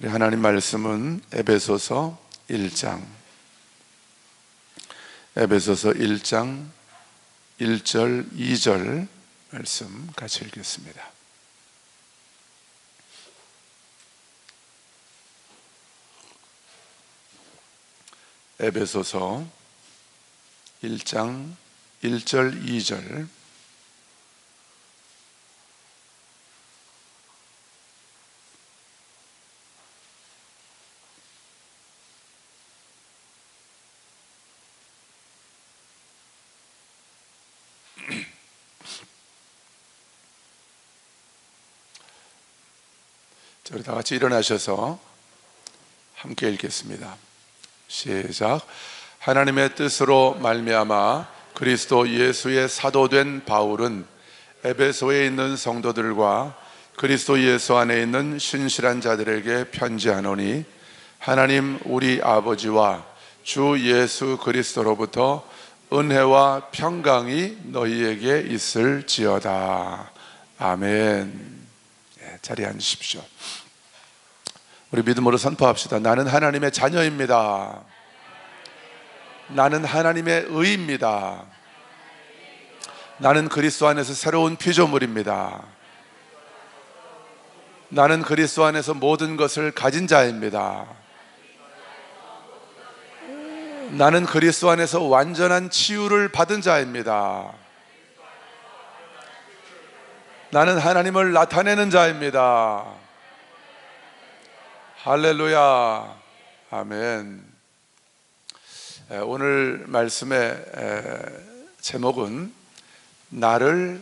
우리 하나님 말씀은 에베소서 1장 1절 2절 말씀 같이 읽겠습니다. 에베소서 1장 1절 2절 우리 다 같이 일어나셔서 함께 읽겠습니다. 시작. 하나님의 뜻으로 말미암아 그리스도 예수의 사도된 바울은 에베소에 있는 성도들과 그리스도 예수 안에 있는 신실한 자들에게 편지하노니, 하나님 우리 아버지와 주 예수 그리스도로부터 은혜와 평강이 너희에게 있을지어다. 아멘. 자리에 앉으십시오. 우리 믿음으로 선포합시다. 나는 하나님의 자녀입니다. 나는 하나님의 의입니다. 나는 그리스도 안에서 새로운 피조물입니다. 나는 그리스도 안에서 모든 것을 가진 자입니다. 나는 그리스도 안에서 완전한 치유를 받은 자입니다. 나는 하나님을 나타내는 자입니다. 할렐루야. 아멘. 오늘 말씀의 제목은 나를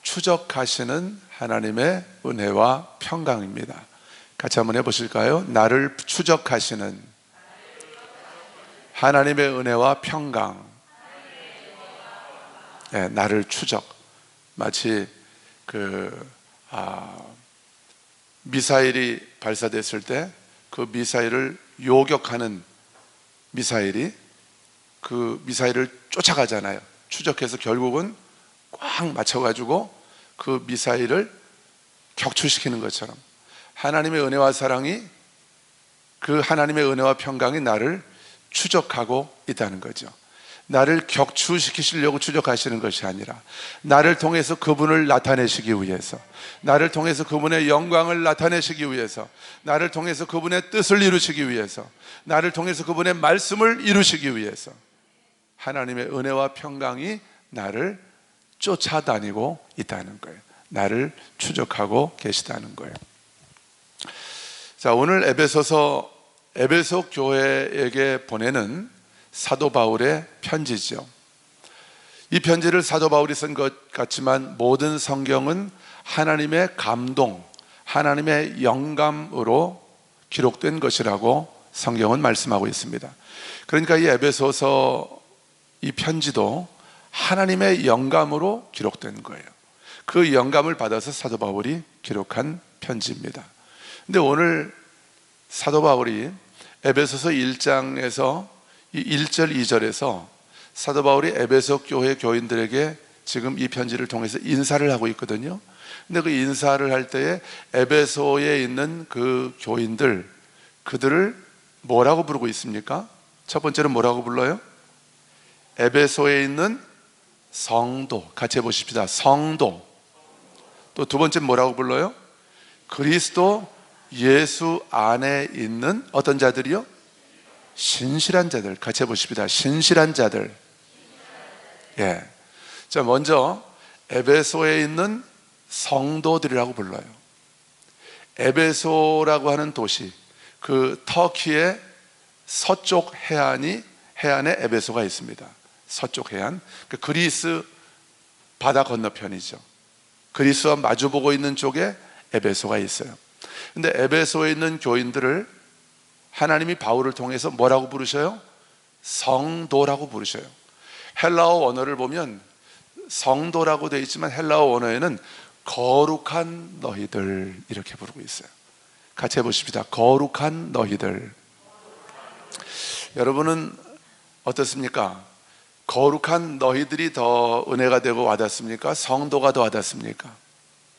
추적하시는 하나님의 은혜와 평강입니다. 같이 한번 해보실까요? 나를 추적하시는 하나님의 은혜와 평강. 나를 추적. 마치 미사일이 발사됐을 때 그 미사일을 요격하는 미사일이 그 미사일을 쫓아가잖아요. 추적해서 결국은 꽉 맞춰가지고 그 미사일을 격추시키는 것처럼 하나님의 은혜와 사랑이, 그 하나님의 은혜와 평강이 나를 추적하고 있다는 거죠. 나를 격추시키시려고 추적하시는 것이 아니라 나를 통해서 그분을 나타내시기 위해서, 나를 통해서 그분의 영광을 나타내시기 위해서, 나를 통해서 그분의 뜻을 이루시기 위해서, 나를 통해서 그분의 말씀을 이루시기 위해서 하나님의 은혜와 평강이 나를 쫓아다니고 있다는 거예요. 나를 추적하고 계시다는 거예요. 자, 오늘 에베소 교회에게 보내는 사도 바울의 편지죠. 이 편지를 사도 바울이 쓴 것 같지만 모든 성경은 하나님의 감동, 하나님의 영감으로 기록된 것이라고 성경은 말씀하고 있습니다. 그러니까 이 에베소서, 이 편지도 하나님의 영감으로 기록된 거예요. 그 영감을 받아서 사도 바울이 기록한 편지입니다. 근데 오늘 사도 바울이 에베소서 1장에서 이 1절 2절에서 사도 바울이 에베소 교회 교인들에게 지금 이 편지를 통해서 인사를 하고 있거든요. 근데 그 인사를 할 때에 에베소에 있는 그 교인들, 그들을 뭐라고 부르고 있습니까? 첫 번째는 뭐라고 불러요? 에베소에 있는 성도. 같이 해보십시다. 성도. 또 두 번째는 뭐라고 불러요? 그리스도 예수 안에 있는 어떤 자들이요? 신실한 자들. 같이 해보십시다. 신실한 자들. 예. 자, 먼저 에베소에 있는 성도들이라고 불러요. 에베소라고 하는 도시, 그 터키의 서쪽 해안에 에베소가 있습니다. 서쪽 해안, 그 그리스 바다 건너편이죠. 그리스와 마주보고 있는 쪽에 에베소가 있어요. 근데 에베소에 있는 교인들을 하나님이 바울을 통해서 뭐라고 부르셔요? 성도라고 부르셔요. 헬라어 원어를 보면 성도라고 되어 있지만 헬라어 원어에는 거룩한 너희들 이렇게 부르고 있어요. 같이 해보십시다. 거룩한 너희들. 여러분은 어떻습니까? 거룩한 너희들이 더 은혜가 되고 와닿습니까? 성도가 더 와닿습니까?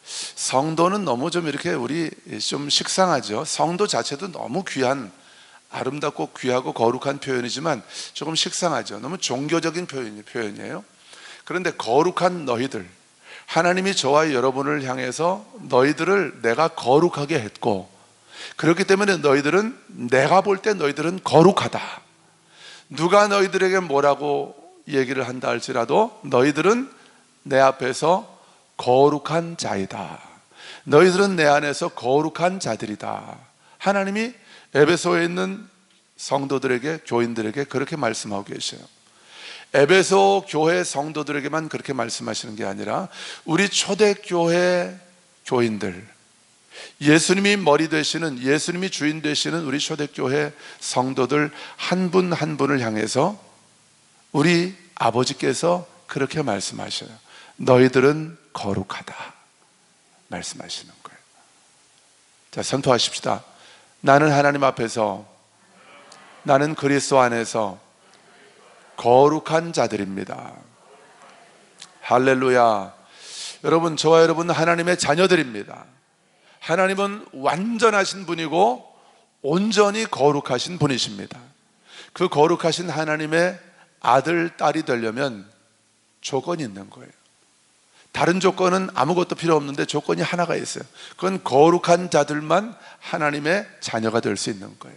성도는 너무 좀 이렇게 우리 좀 식상하죠. 성도 자체도 너무 귀한, 아름답고 귀하고 거룩한 표현이지만 조금 식상하죠. 너무 종교적인 표현이에요. 그런데 거룩한 너희들, 하나님이 저와 여러분을 향해서 너희들을 내가 거룩하게 했고, 그렇기 때문에 너희들은, 내가 볼 때 너희들은 거룩하다. 누가 너희들에게 뭐라고 얘기를 한다 할지라도 너희들은 내 앞에서 거룩한 자이다. 너희들은 내 안에서 거룩한 자들이다. 하나님이 에베소에 있는 성도들에게, 교인들에게 그렇게 말씀하고 계셔요. 에베소 교회 성도들에게만 그렇게 말씀하시는 게 아니라 우리 초대교회 교인들, 예수님이 머리 되시는, 예수님이 주인 되시는 우리 초대교회 성도들 한 분 한 분을 향해서 우리 아버지께서 그렇게 말씀하셔요. 너희들은 거룩하다 말씀하시는 거예요. 자, 선포하십시다. 나는 하나님 앞에서, 나는 그리스도 안에서 거룩한 자들입니다. 할렐루야. 여러분, 저와 여러분은 하나님의 자녀들입니다. 하나님은 완전하신 분이고 온전히 거룩하신 분이십니다. 그 거룩하신 하나님의 아들, 딸이 되려면 조건이 있는 거예요. 다른 조건은 아무것도 필요 없는데 조건이 하나가 있어요. 그건 거룩한 자들만 하나님의 자녀가 될 수 있는 거예요.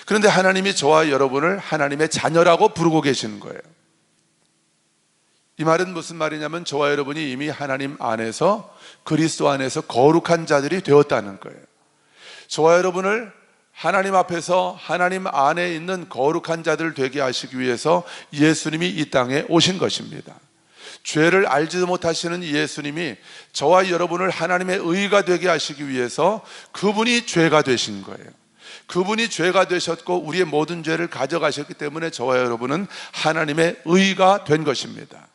그런데 하나님이 저와 여러분을 하나님의 자녀라고 부르고 계시는 거예요. 이 말은 무슨 말이냐면 저와 여러분이 이미 하나님 안에서, 그리스도 안에서 거룩한 자들이 되었다는 거예요. 저와 여러분을 하나님 앞에서 하나님 안에 있는 거룩한 자들 되게 하시기 위해서 예수님이 이 땅에 오신 것입니다. 죄를 알지도 못하시는 예수님이 저와 여러분을 하나님의 의가 되게 하시기 위해서 그분이 죄가 되신 거예요. 그분이 죄가 되셨고 우리의 모든 죄를 가져가셨기 때문에 저와 여러분은 하나님의 의가 된 것입니다.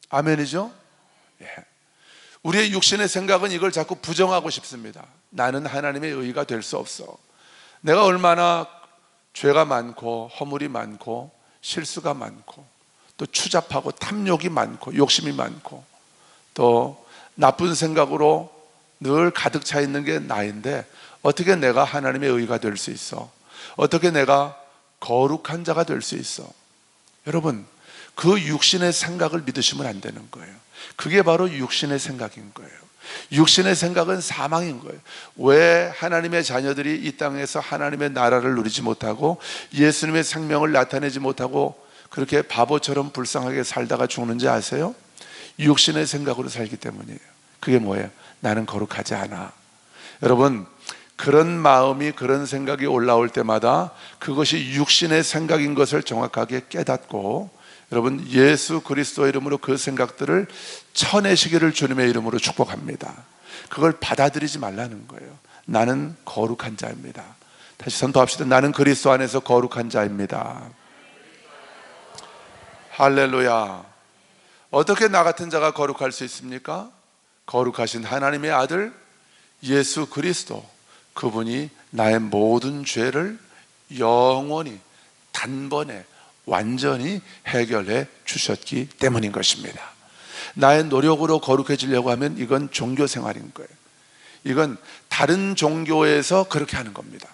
아멘이죠? 예. 우리의 육신의 생각은 이걸 자꾸 부정하고 싶습니다. 나는 하나님의 의가 될 수 없어. 내가 얼마나 죄가 많고 허물이 많고 실수가 많고 또 추잡하고 탐욕이 많고 욕심이 많고 또 나쁜 생각으로 늘 가득 차 있는 게 나인데 어떻게 내가 하나님의 의가 될 수 있어? 어떻게 내가 거룩한 자가 될 수 있어? 여러분, 그 육신의 생각을 믿으시면 안 되는 거예요. 그게 바로 육신의 생각인 거예요. 육신의 생각은 사망인 거예요. 왜 하나님의 자녀들이 이 땅에서 하나님의 나라를 누리지 못하고 예수님의 생명을 나타내지 못하고 그렇게 바보처럼 불쌍하게 살다가 죽는지 아세요? 육신의 생각으로 살기 때문이에요. 그게 뭐예요? 나는 거룩하지 않아. 여러분, 그런 마음이, 그런 생각이 올라올 때마다 그것이 육신의 생각인 것을 정확하게 깨닫고 여러분, 예수 그리스도의 이름으로 그 생각들을 쳐내시기를 주님의 이름으로 축복합니다. 그걸 받아들이지 말라는 거예요. 나는 거룩한 자입니다. 다시 선포합시다. 나는 그리스도 안에서 거룩한 자입니다. 할렐루야. 어떻게 나 같은 자가 거룩할 수 있습니까? 거룩하신 하나님의 아들 예수 그리스도, 그분이 나의 모든 죄를 영원히 단번에 완전히 해결해 주셨기 때문인 것입니다. 나의 노력으로 거룩해지려고 하면 이건 종교 생활인 거예요. 이건 다른 종교에서 그렇게 하는 겁니다.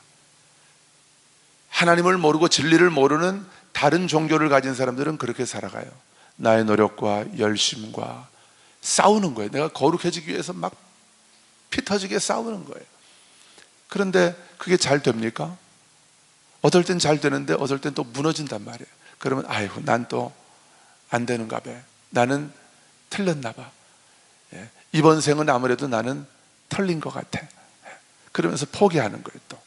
하나님을 모르고 진리를 모르는 다른 종교를 가진 사람들은 그렇게 살아가요. 나의 노력과 열심과 싸우는 거예요. 내가 거룩해지기 위해서 막 피 터지게 싸우는 거예요. 그런데 그게 잘 됩니까? 어떨 땐 잘 되는데 어떨 땐 또 무너진단 말이에요. 그러면 아이고, 난 또 안 되는가 봐. 나는 틀렸나 봐. 이번 생은 아무래도 나는 틀린 것 같아. 그러면서 포기하는 거예요 또.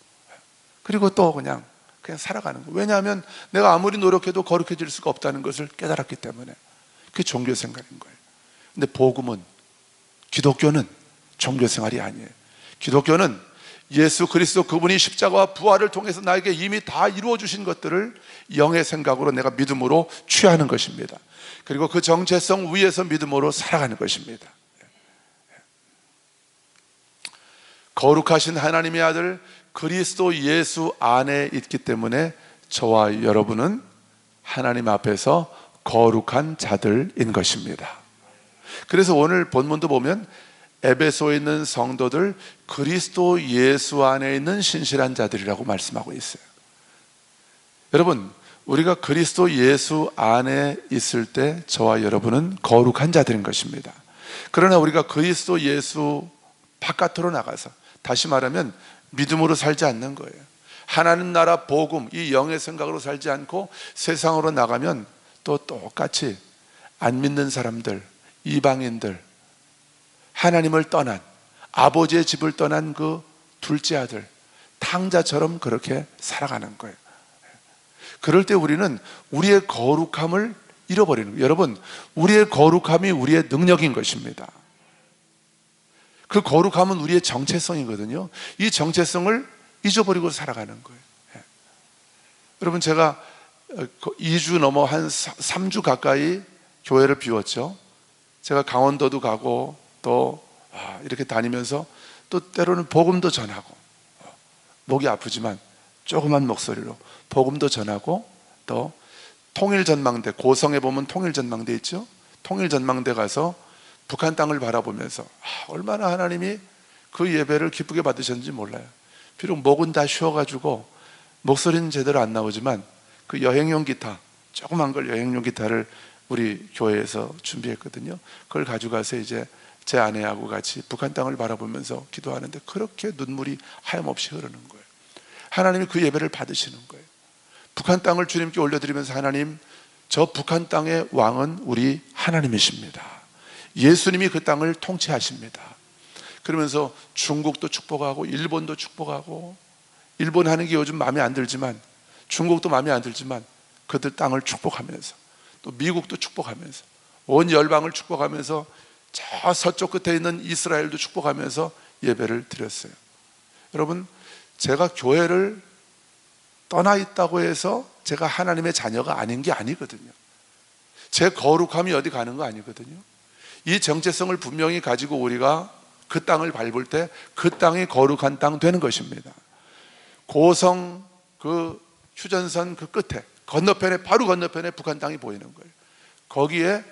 그리고 또 그냥 살아가는 거예요. 왜냐하면 내가 아무리 노력해도 거룩해질 수가 없다는 것을 깨달았기 때문에. 그게 종교 생활인 거예요. 근데 복음은, 기독교는 종교 생활이 아니에요. 기독교는 예수 그리스도 그분이 십자가와 부활을 통해서 나에게 이미 다 이루어 주신 것들을 영의 생각으로 내가 믿음으로 취하는 것입니다. 그리고 그 정체성 위에서 믿음으로 살아가는 것입니다. 거룩하신 하나님의 아들 그리스도 예수 안에 있기 때문에 저와 여러분은 하나님 앞에서 거룩한 자들인 것입니다. 그래서 오늘 본문도 보면 에베소에 있는 성도들 그리스도 예수 안에 있는 신실한 자들이라고 말씀하고 있어요. 여러분, 우리가 그리스도 예수 안에 있을 때 저와 여러분은 거룩한 자들인 것입니다. 그러나 우리가 그리스도 예수 바깥으로 나가서, 다시 말하면 믿음으로 살지 않는 거예요. 하나님 나라 복음, 이 영의 생각으로 살지 않고 세상으로 나가면 또 똑같이 안 믿는 사람들, 이방인들, 하나님을 떠난, 아버지의 집을 떠난 그 둘째 아들 탕자처럼 그렇게 살아가는 거예요. 그럴 때 우리는 우리의 거룩함을 잃어버리는 거예요. 여러분, 우리의 거룩함이 우리의 능력인 것입니다. 그 거룩함은 우리의 정체성이거든요. 이 정체성을 잊어버리고 살아가는 거예요. 여러분, 제가 2주 넘어 한 3주 가까이 교회를 비웠죠. 제가 강원도도 가고 또 이렇게 다니면서 또 때로는 복음도 전하고, 목이 아프지만 조그만 목소리로 복음도 전하고, 또 통일전망대, 고성에 보면 통일전망대 있죠. 통일전망대 가서 북한 땅을 바라보면서 얼마나 하나님이 그 예배를 기쁘게 받으셨는지 몰라요. 비록 목은 다 쉬어가지고 목소리는 제대로 안 나오지만 그 여행용 기타, 조그만 걸 여행용 기타를 우리 교회에서 준비했거든요. 그걸 가져가서 이제 제 아내하고 같이 북한 땅을 바라보면서 기도하는데 그렇게 눈물이 하염없이 흐르는 거예요. 하나님이 그 예배를 받으시는 거예요. 북한 땅을 주님께 올려드리면서, 하나님, 저 북한 땅의 왕은 우리 하나님이십니다. 예수님이 그 땅을 통치하십니다. 그러면서 중국도 축복하고 일본도 축복하고, 일본 하는 게 요즘 마음에 안 들지만, 중국도 마음에 안 들지만 그들 땅을 축복하면서, 또 미국도 축복하면서, 온 열방을 축복하면서, 저 서쪽 끝에 있는 이스라엘도 축복하면서 예배를 드렸어요. 여러분, 제가 교회를 떠나 있다고 해서 제가 하나님의 자녀가 아닌 게 아니거든요. 제 거룩함이 어디 가는 거 아니거든요. 이 정체성을 분명히 가지고 우리가 그 땅을 밟을 때 그 땅이 거룩한 땅 되는 것입니다. 고성 그 휴전선 그 끝에 건너편에, 바로 건너편에 북한 땅이 보이는 거예요.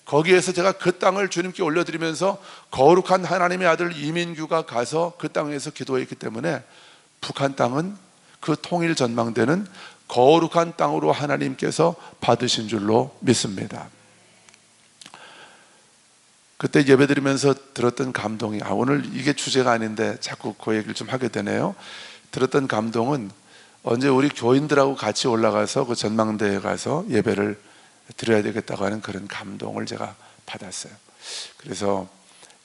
거기에서 제가 그 땅을 주님께 올려드리면서 거룩한 하나님의 아들 이민규가 가서 그 땅에서 기도했기 때문에 북한 땅은 그 통일 전망대는 거룩한 땅으로 하나님께서 받으신 줄로 믿습니다. 그때 예배드리면서 들었던 감동이, 오늘 이게 주제가 아닌데 자꾸 그 얘기를 좀 하게 되네요. 들었던 감동은 언제 우리 교인들하고 같이 올라가서 그 전망대에 가서 예배를 드려야 되겠다고 하는 그런 감동을 제가 받았어요. 그래서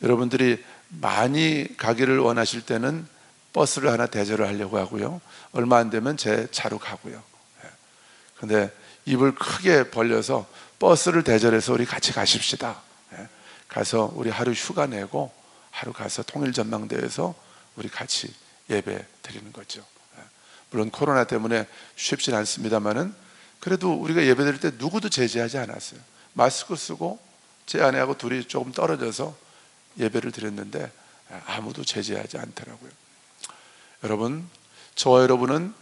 여러분들이 많이 가기를 원하실 때는 버스를 하나 대절을 하려고 하고요, 얼마 안 되면 제 차로 가고요. 근데 입을 크게 벌려서 버스를 대절해서 우리 같이 가십시다. 가서 우리 하루 휴가 내고 하루 가서 통일전망대에서 우리 같이 예배 드리는 거죠. 물론 코로나 때문에 쉽진 않습니다만은 그래도 우리가 예배 드릴 때 누구도 제지하지 않았어요. 마스크 쓰고 제 아내하고 둘이 조금 떨어져서 예배를 드렸는데 아무도 제지하지 않더라고요. 여러분, 저와 여러분은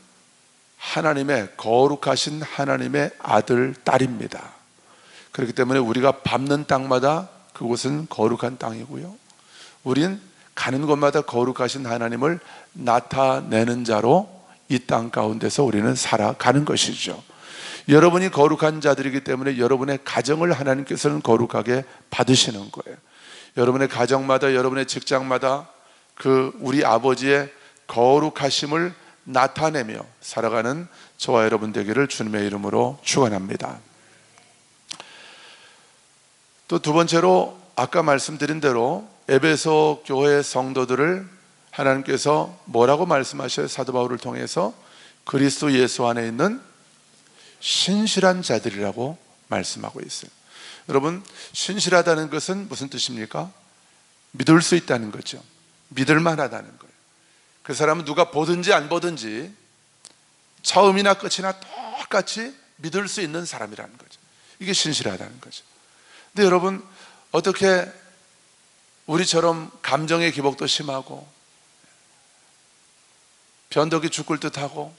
하나님의 거룩하신 하나님의 아들, 딸입니다. 그렇기 때문에 우리가 밟는 땅마다 그곳은 거룩한 땅이고요, 우린 가는 곳마다 거룩하신 하나님을 나타내는 자로 이 땅 가운데서 우리는 살아가는 것이죠. 여러분이 거룩한 자들이기 때문에 여러분의 가정을 하나님께서는 거룩하게 받으시는 거예요. 여러분의 가정마다, 여러분의 직장마다 그 우리 아버지의 거룩하심을 나타내며 살아가는 저와 여러분 되기를 주님의 이름으로 축원합니다. 또 두 번째로, 아까 말씀드린 대로 에베소 교회 성도들을 하나님께서 뭐라고 말씀하셔요? 사도 바울을 통해서 그리스도 예수 안에 있는 신실한 자들이라고 말씀하고 있어요. 여러분, 신실하다는 것은 무슨 뜻입니까? 믿을 수 있다는 거죠. 믿을 만하다는 거예요. 그 사람은 누가 보든지 안 보든지 처음이나 끝이나 똑같이 믿을 수 있는 사람이라는 거죠. 이게 신실하다는 거죠. 근데 여러분, 어떻게 우리처럼 감정의 기복도 심하고 변덕이 죽을 듯하고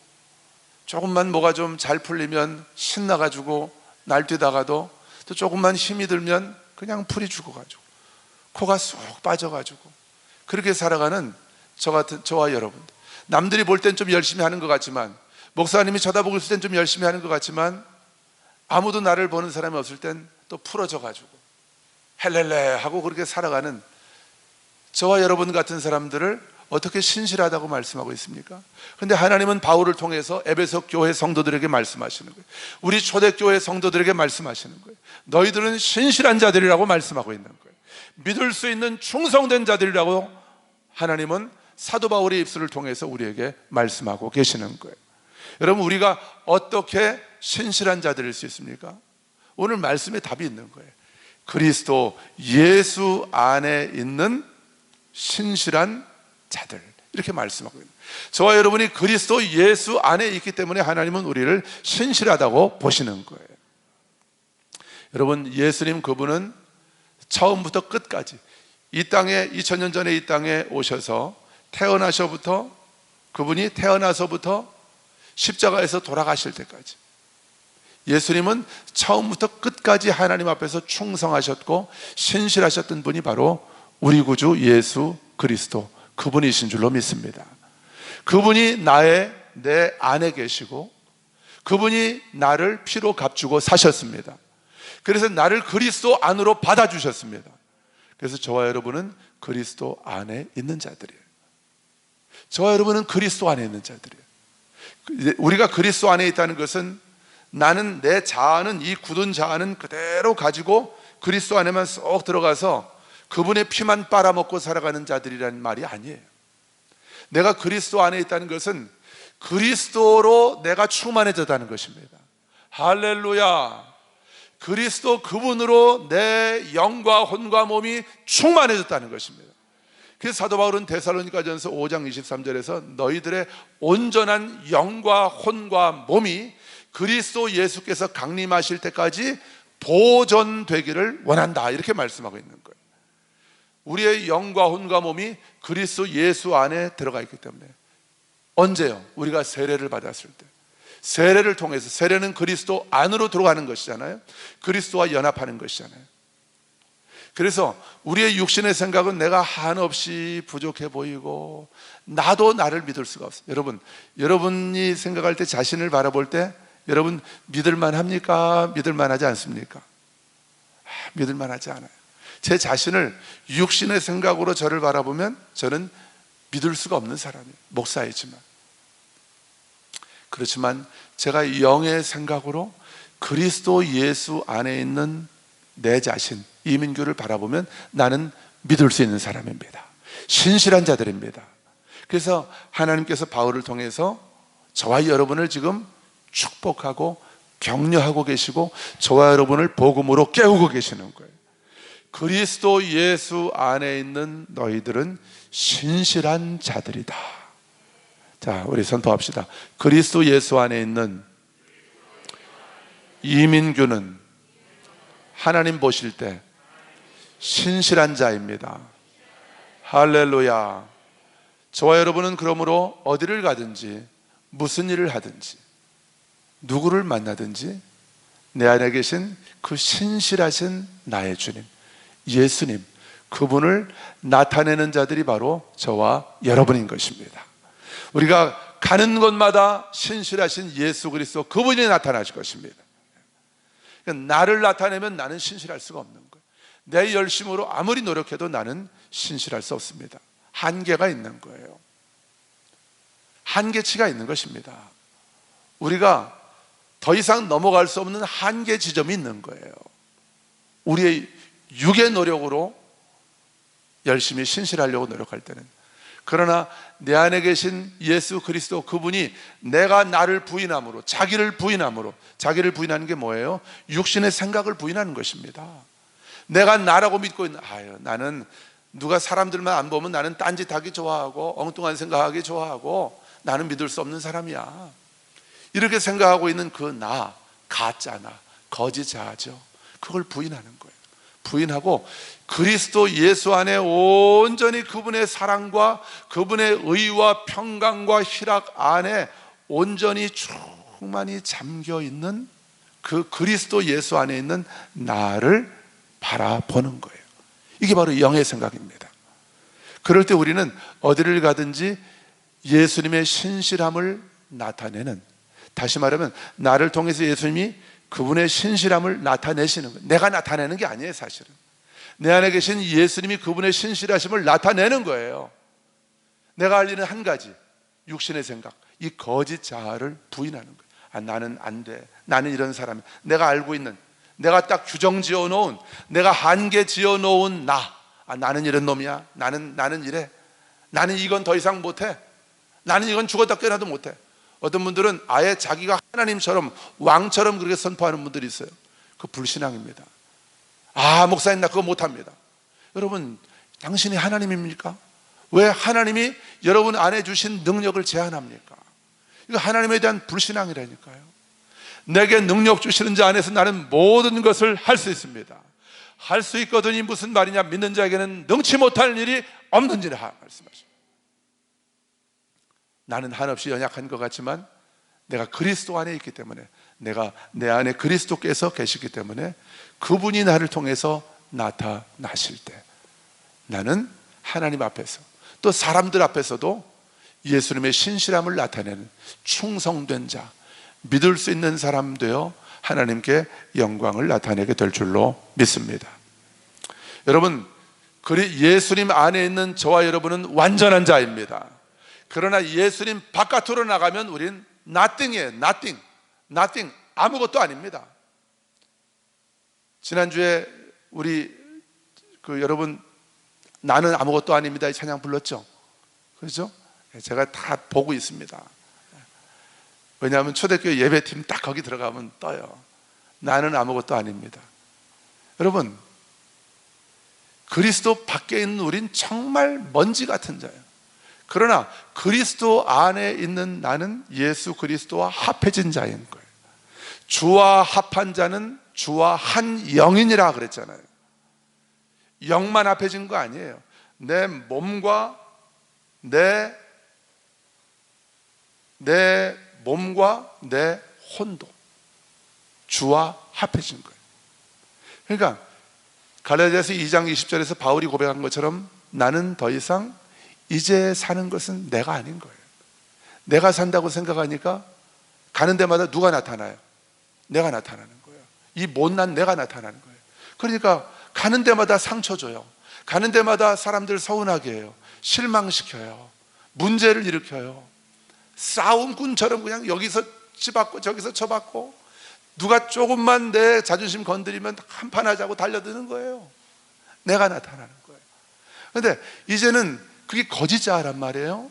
조금만 뭐가 좀 잘 풀리면 신나가지고 날뛰다가도 또 조금만 힘이 들면 그냥 풀이 죽어가지고 코가 쏙 빠져가지고 그렇게 살아가는 저와 여러분, 남들이 볼 땐 좀 열심히 하는 것 같지만, 목사님이 쳐다보고 있을 땐 좀 열심히 하는 것 같지만, 아무도 나를 보는 사람이 없을 땐 또 풀어져 가지고 헬렐레 하고 그렇게 살아가는 저와 여러분 같은 사람들을 어떻게 신실하다고 말씀하고 있습니까? 그런데 하나님은 바울을 통해서 에베소 교회 성도들에게 말씀하시는 거예요. 우리 초대교회 성도들에게 말씀하시는 거예요. 너희들은 신실한 자들이라고 말씀하고 있는 거예요. 믿을 수 있는 충성된 자들이라고 하나님은 사도 바울의 입술을 통해서 우리에게 말씀하고 계시는 거예요. 여러분, 우리가 어떻게 신실한 자들일 수 있습니까? 오늘 말씀에 답이 있는 거예요. 그리스도 예수 안에 있는 신실한 자들, 이렇게 말씀하고 있는 거예요. 저와 여러분이 그리스도 예수 안에 있기 때문에 하나님은 우리를 신실하다고 보시는 거예요. 여러분, 예수님 그분은 처음부터 끝까지 이 땅에 2000년 전에 이 땅에 오셔서 그분이 태어나서부터 십자가에서 돌아가실 때까지 예수님은 처음부터 끝까지 하나님 앞에서 충성하셨고 신실하셨던 분이 바로 우리 구주 예수 그리스도, 그분이신 줄로 믿습니다. 그분이 내 안에 계시고 그분이 나를 피로 값주고 사셨습니다. 그래서 나를 그리스도 안으로 받아주셨습니다. 그래서 저와 여러분은 그리스도 안에 있는 자들이에요. 저와 여러분은 그리스도 안에 있는 자들이에요. 우리가 그리스도 안에 있다는 것은 나는 내 자아는, 이 굳은 자아는 그대로 가지고 그리스도 안에만 쏙 들어가서 그분의 피만 빨아먹고 살아가는 자들이라는 말이 아니에요. 내가 그리스도 안에 있다는 것은 그리스도로 내가 충만해졌다는 것입니다. 할렐루야. 그리스도 그분으로 내 영과 혼과 몸이 충만해졌다는 것입니다. 그래서 사도 바울은 데살로니가전서 5장 23절에서 너희들의 온전한 영과 혼과 몸이 그리스도 예수께서 강림하실 때까지 보존되기를 원한다, 이렇게 말씀하고 있는 거예요. 우리의 영과 혼과 몸이 그리스도 예수 안에 들어가 있기 때문에. 언제요? 우리가 세례를 받았을 때. 세례를 통해서, 세례는 그리스도 안으로 들어가는 것이잖아요. 그리스도와 연합하는 것이잖아요. 그래서 우리의 육신의 생각은 내가 한없이 부족해 보이고 나도 나를 믿을 수가 없어요. 여러분이 생각할 때, 자신을 바라볼 때 여러분 믿을만 합니까? 믿을만 하지 않습니까? 믿을만 하지 않아요. 제 자신을 육신의 생각으로 저를 바라보면 저는 믿을 수가 없는 사람이에요. 목사이지만. 그렇지만 제가 영의 생각으로 그리스도 예수 안에 있는 내 자신, 이민규를 바라보면 나는 믿을 수 있는 사람입니다. 신실한 자들입니다. 그래서 하나님께서 바울을 통해서 저와 여러분을 지금 축복하고 격려하고 계시고 저와 여러분을 복음으로 깨우고 계시는 거예요. 그리스도 예수 안에 있는 너희들은 신실한 자들이다. 자, 우리 선포합시다. 그리스도 예수 안에 있는 이민규는 하나님 보실 때 신실한 자입니다. 할렐루야. 저와 여러분은 그러므로 어디를 가든지 무슨 일을 하든지 누구를 만나든지 내 안에 계신 그 신실하신 나의 주님 예수님, 그분을 나타내는 자들이 바로 저와 여러분인 것입니다. 우리가 가는 곳마다 신실하신 예수 그리스도, 그분이 나타나실 것입니다. 그러니까 나를 나타내면 나는 신실할 수가 없는 거예요. 내 열심으로 아무리 노력해도 나는 신실할 수 없습니다. 한계가 있는 거예요. 한계치가 있는 것입니다. 우리가 더 이상 넘어갈 수 없는 한계 지점이 있는 거예요. 우리의 육의 노력으로 열심히 신실하려고 노력할 때는. 그러나 내 안에 계신 예수 그리스도, 그분이 내가 나를 부인함으로, 자기를 부인하는 게 뭐예요? 육신의 생각을 부인하는 것입니다. 내가 나라고 믿고 있는, 나는 누가 사람들만 안 보면 나는 딴짓하기 좋아하고 엉뚱한 생각하기 좋아하고 나는 믿을 수 없는 사람이야, 이렇게 생각하고 있는 그 나, 가짜나 거짓 자아죠. 그걸 부인하는 거예요. 부인하고 그리스도 예수 안에 온전히 그분의 사랑과 그분의 의와 평강과 희락 안에 온전히 충만히 잠겨 있는 그 그리스도 예수 안에 있는 나를 바라보는 거예요. 이게 바로 영의 생각입니다. 그럴 때 우리는 어디를 가든지 예수님의 신실함을 나타내는, 다시 말하면 나를 통해서 예수님이 그분의 신실함을 나타내시는 거예요. 내가 나타내는 게 아니에요. 사실은 내 안에 계신 예수님이 그분의 신실하심을 나타내는 거예요. 내가 할 일은 한 가지, 육신의 생각, 이 거짓 자아를 부인하는 거예요. 나는 안 돼, 나는 이런 사람이야. 내가 알고 있는, 내가 딱 규정 지어놓은, 내가 한계 지어놓은 나는 이런 놈이야. 나는 이래. 나는 이건 더 이상 못해. 나는 이건 죽었다 깨어나도 못해. 어떤 분들은 아예 자기가 하나님처럼, 왕처럼 그렇게 선포하는 분들이 있어요. 그거 불신앙입니다. 목사님 나 그거 못합니다. 여러분, 당신이 하나님입니까? 왜 하나님이 여러분 안에 주신 능력을 제한합니까? 이거 하나님에 대한 불신앙이라니까요. 내게 능력 주시는 자 안에서 나는 모든 것을 할 수 있습니다. 할 수 있거든이 무슨 말이냐? 믿는 자에게는 능치 못할 일이 없는지라 말씀하십니다. 나는 한없이 연약한 것 같지만 내가 그리스도 안에 있기 때문에, 내가 내 안에 그리스도께서 계시기 때문에 그분이 나를 통해서 나타나실 때 나는 하나님 앞에서 또 사람들 앞에서도 예수님의 신실함을 나타내는 충성된 자, 믿을 수 있는 사람 되어 하나님께 영광을 나타내게 될 줄로 믿습니다. 여러분, 예수님 안에 있는 저와 여러분은 완전한 자입니다. 그러나 예수님 바깥으로 나가면 우린 nothing이에요. nothing. 아무것도 아닙니다. 지난주에 우리 여러분 나는 아무것도 아닙니다 이 찬양 불렀죠? 그렇죠? 제가 다 보고 있습니다. 왜냐하면 초대교회 예배팀 딱 거기 들어가면 떠요. 나는 아무것도 아닙니다. 여러분, 그리스도 밖에 있는 우린 정말 먼지 같은 자예요. 그러나 그리스도 안에 있는 나는 예수 그리스도와 합해진 자인 거예요. 주와 합한 자는 주와 한 영이니라 그랬잖아요. 영만 합해진 거 아니에요. 내 몸과 내 혼도 주와 합해진 거예요. 그러니까 갈라디아서 2장 20절에서 바울이 고백한 것처럼 나는 더 이상 이제 사는 것은 내가 아닌 거예요. 내가 산다고 생각하니까 가는 데마다 누가 나타나요? 내가 나타나는 거예요. 이 못난 내가 나타나는 거예요. 그러니까 가는 데마다 상처 줘요. 가는 데마다 사람들 서운하게 해요. 실망시켜요. 문제를 일으켜요. 싸움꾼처럼 그냥 여기서 치받고 저기서 쳐받고, 누가 조금만 내 자존심 건드리면 한판 하자고 달려드는 거예요. 내가 나타나는 거예요. 그런데 이제는 그게 거짓자란 말이에요.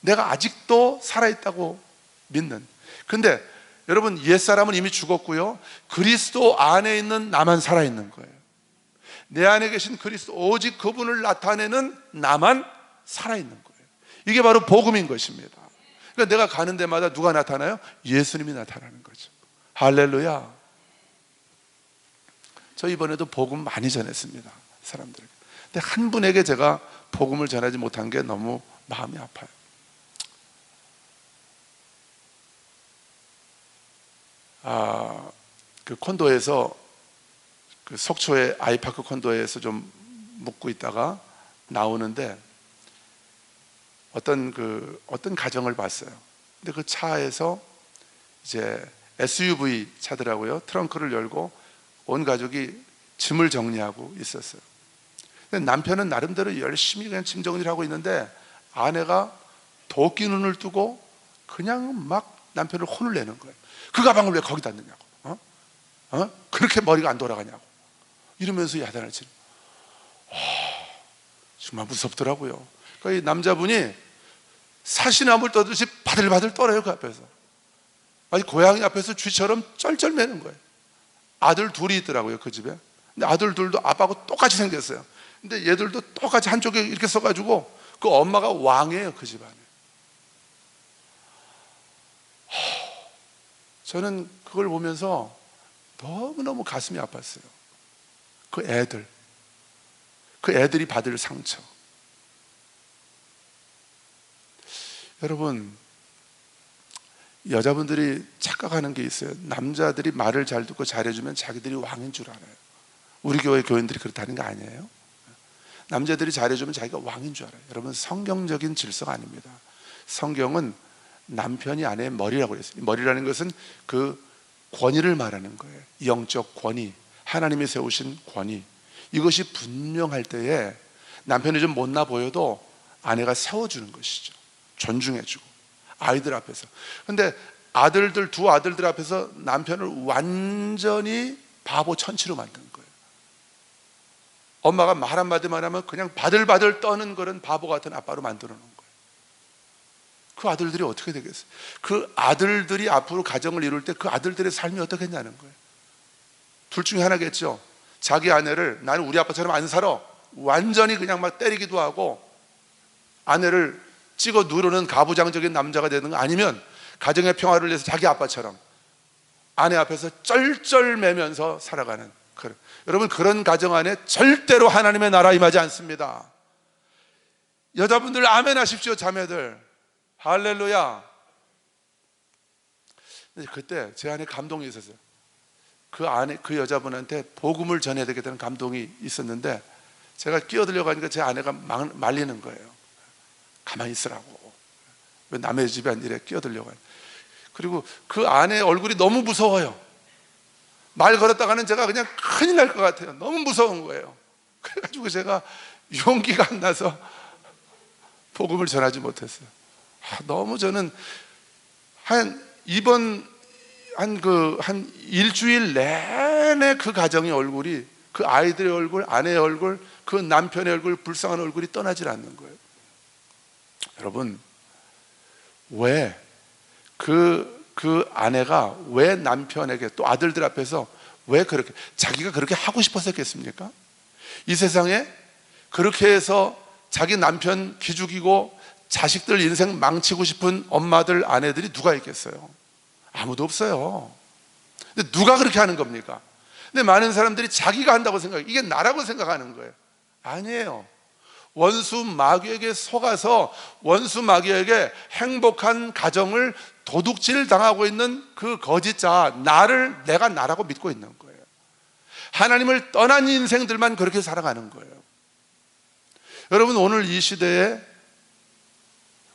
내가 아직도 살아있다고 믿는. 근데 여러분, 옛사람은 이미 죽었고요, 그리스도 안에 있는 나만 살아있는 거예요. 내 안에 계신 그리스도, 오직 그분을 나타내는 나만 살아있는 거예요. 이게 바로 복음인 것입니다. 그러니까 내가 가는 데마다 누가 나타나요? 예수님이 나타나는 거죠. 할렐루야. 저 이번에도 복음 많이 전했습니다, 사람들에게. 근데 한 분에게 제가 복음을 전하지 못한 게 너무 마음이 아파요. 그 콘도에서, 그 속초의 아이파크 콘도에서 좀 묵고 있다가 나오는데 어떤 가정을 봤어요. 근데 그 차에서 이제 SUV 차더라고요. 트렁크를 열고 온 가족이 짐을 정리하고 있었어요. 근데 남편은 나름대로 열심히 그냥 짐 정리를 하고 있는데 아내가 도끼 눈을 뜨고 그냥 막 남편을 혼을 내는 거예요. 그 가방을 왜 거기다 넣냐고, 그렇게 머리가 안 돌아가냐고 이러면서 야단을 치는. 정말 무섭더라고요. 그러니까 이 남자분이 사시나무를 떠듯이 바들바들 떨어요, 그 앞에서. 아니 고양이 앞에서 쥐처럼 쩔쩔매는 거예요. 아들 둘이 있더라고요, 그 집에. 근데 아들 둘도 아빠하고 똑같이 생겼어요. 근데 얘들도 똑같이 한쪽에 이렇게 써가지고 그 엄마가 왕이에요, 그 집안에. 저는 그걸 보면서 너무너무 가슴이 아팠어요. 그 애들이 받을 상처. 여러분, 여자분들이 착각하는 게 있어요. 남자들이 말을 잘 듣고 잘해주면 자기들이 왕인 줄 알아요. 우리 교회 교인들이 그렇다는 거 아니에요? 남자들이 잘해주면 자기가 왕인 줄 알아요. 여러분, 성경적인 질서가 아닙니다. 성경은 남편이 아내의 머리라고 그랬어요. 머리라는 것은 그 권위를 말하는 거예요. 영적 권위, 하나님이 세우신 권위. 이것이 분명할 때에 남편이 좀 못나 보여도 아내가 세워주는 것이죠. 존중해주고, 아이들 앞에서. 근데 두 아들들 앞에서 남편을 완전히 바보 천치로 만든 거예요. 엄마가 말 한마디만 하면 그냥 바들바들 떠는 그런 바보 같은 아빠로 만들어 놓은 거예요. 그 아들들이 어떻게 되겠어요? 그 아들들이 앞으로 가정을 이룰 때 그 아들들의 삶이 어떻겠냐는 거예요. 둘 중에 하나겠죠. 자기 아내를 나는 우리 아빠처럼 안 살아, 완전히 그냥 막 때리기도 하고 아내를 찍어 누르는 가부장적인 남자가 되는 거, 아니면 가정의 평화를 위해서 자기 아빠처럼 아내 앞에서 쩔쩔매면서 살아가는 여러분, 그런 가정 안에 절대로 하나님의 나라 임하지 않습니다. 여자분들 아멘 하십시오. 자매들 할렐루야. 그때 제 안에 감동이 있었어요. 그 여자분한테 복음을 전해야 되겠다는 감동이 있었는데 제가 끼어들려고 하니까 제 아내가 말리는 거예요. 가만히 있으라고. 왜 남의 집안일에 끼어들려고 하냐. 그리고 그 아내의 얼굴이 너무 무서워요. 말 걸었다가는 제가 그냥 큰일 날 것 같아요. 너무 무서운 거예요. 그래가지고 제가 용기가 안 나서 복음을 전하지 못했어요. 너무 저는 한 일주일 내내 그 가정의 얼굴이, 그 아이들의 얼굴, 아내의 얼굴, 그 남편의 얼굴, 불쌍한 얼굴이 떠나질 않는 거예요. 여러분, 왜 그 아내가 왜 남편에게, 또 아들들 앞에서 왜 그렇게, 자기가 그렇게 하고 싶었었겠습니까? 이 세상에 그렇게 해서 자기 남편 기죽이고 자식들 인생 망치고 싶은 엄마들, 아내들이 누가 있겠어요? 아무도 없어요. 근데 누가 그렇게 하는 겁니까? 근데 많은 사람들이 자기가 한다고 생각해요. 이게 나라고 생각하는 거예요. 아니에요. 원수 마귀에게 속아서 원수 마귀에게 행복한 가정을 도둑질 당하고 있는 그 거짓자, 내가 나라고 믿고 있는 거예요. 하나님을 떠난 인생들만 그렇게 살아가는 거예요. 여러분, 오늘 이 시대에,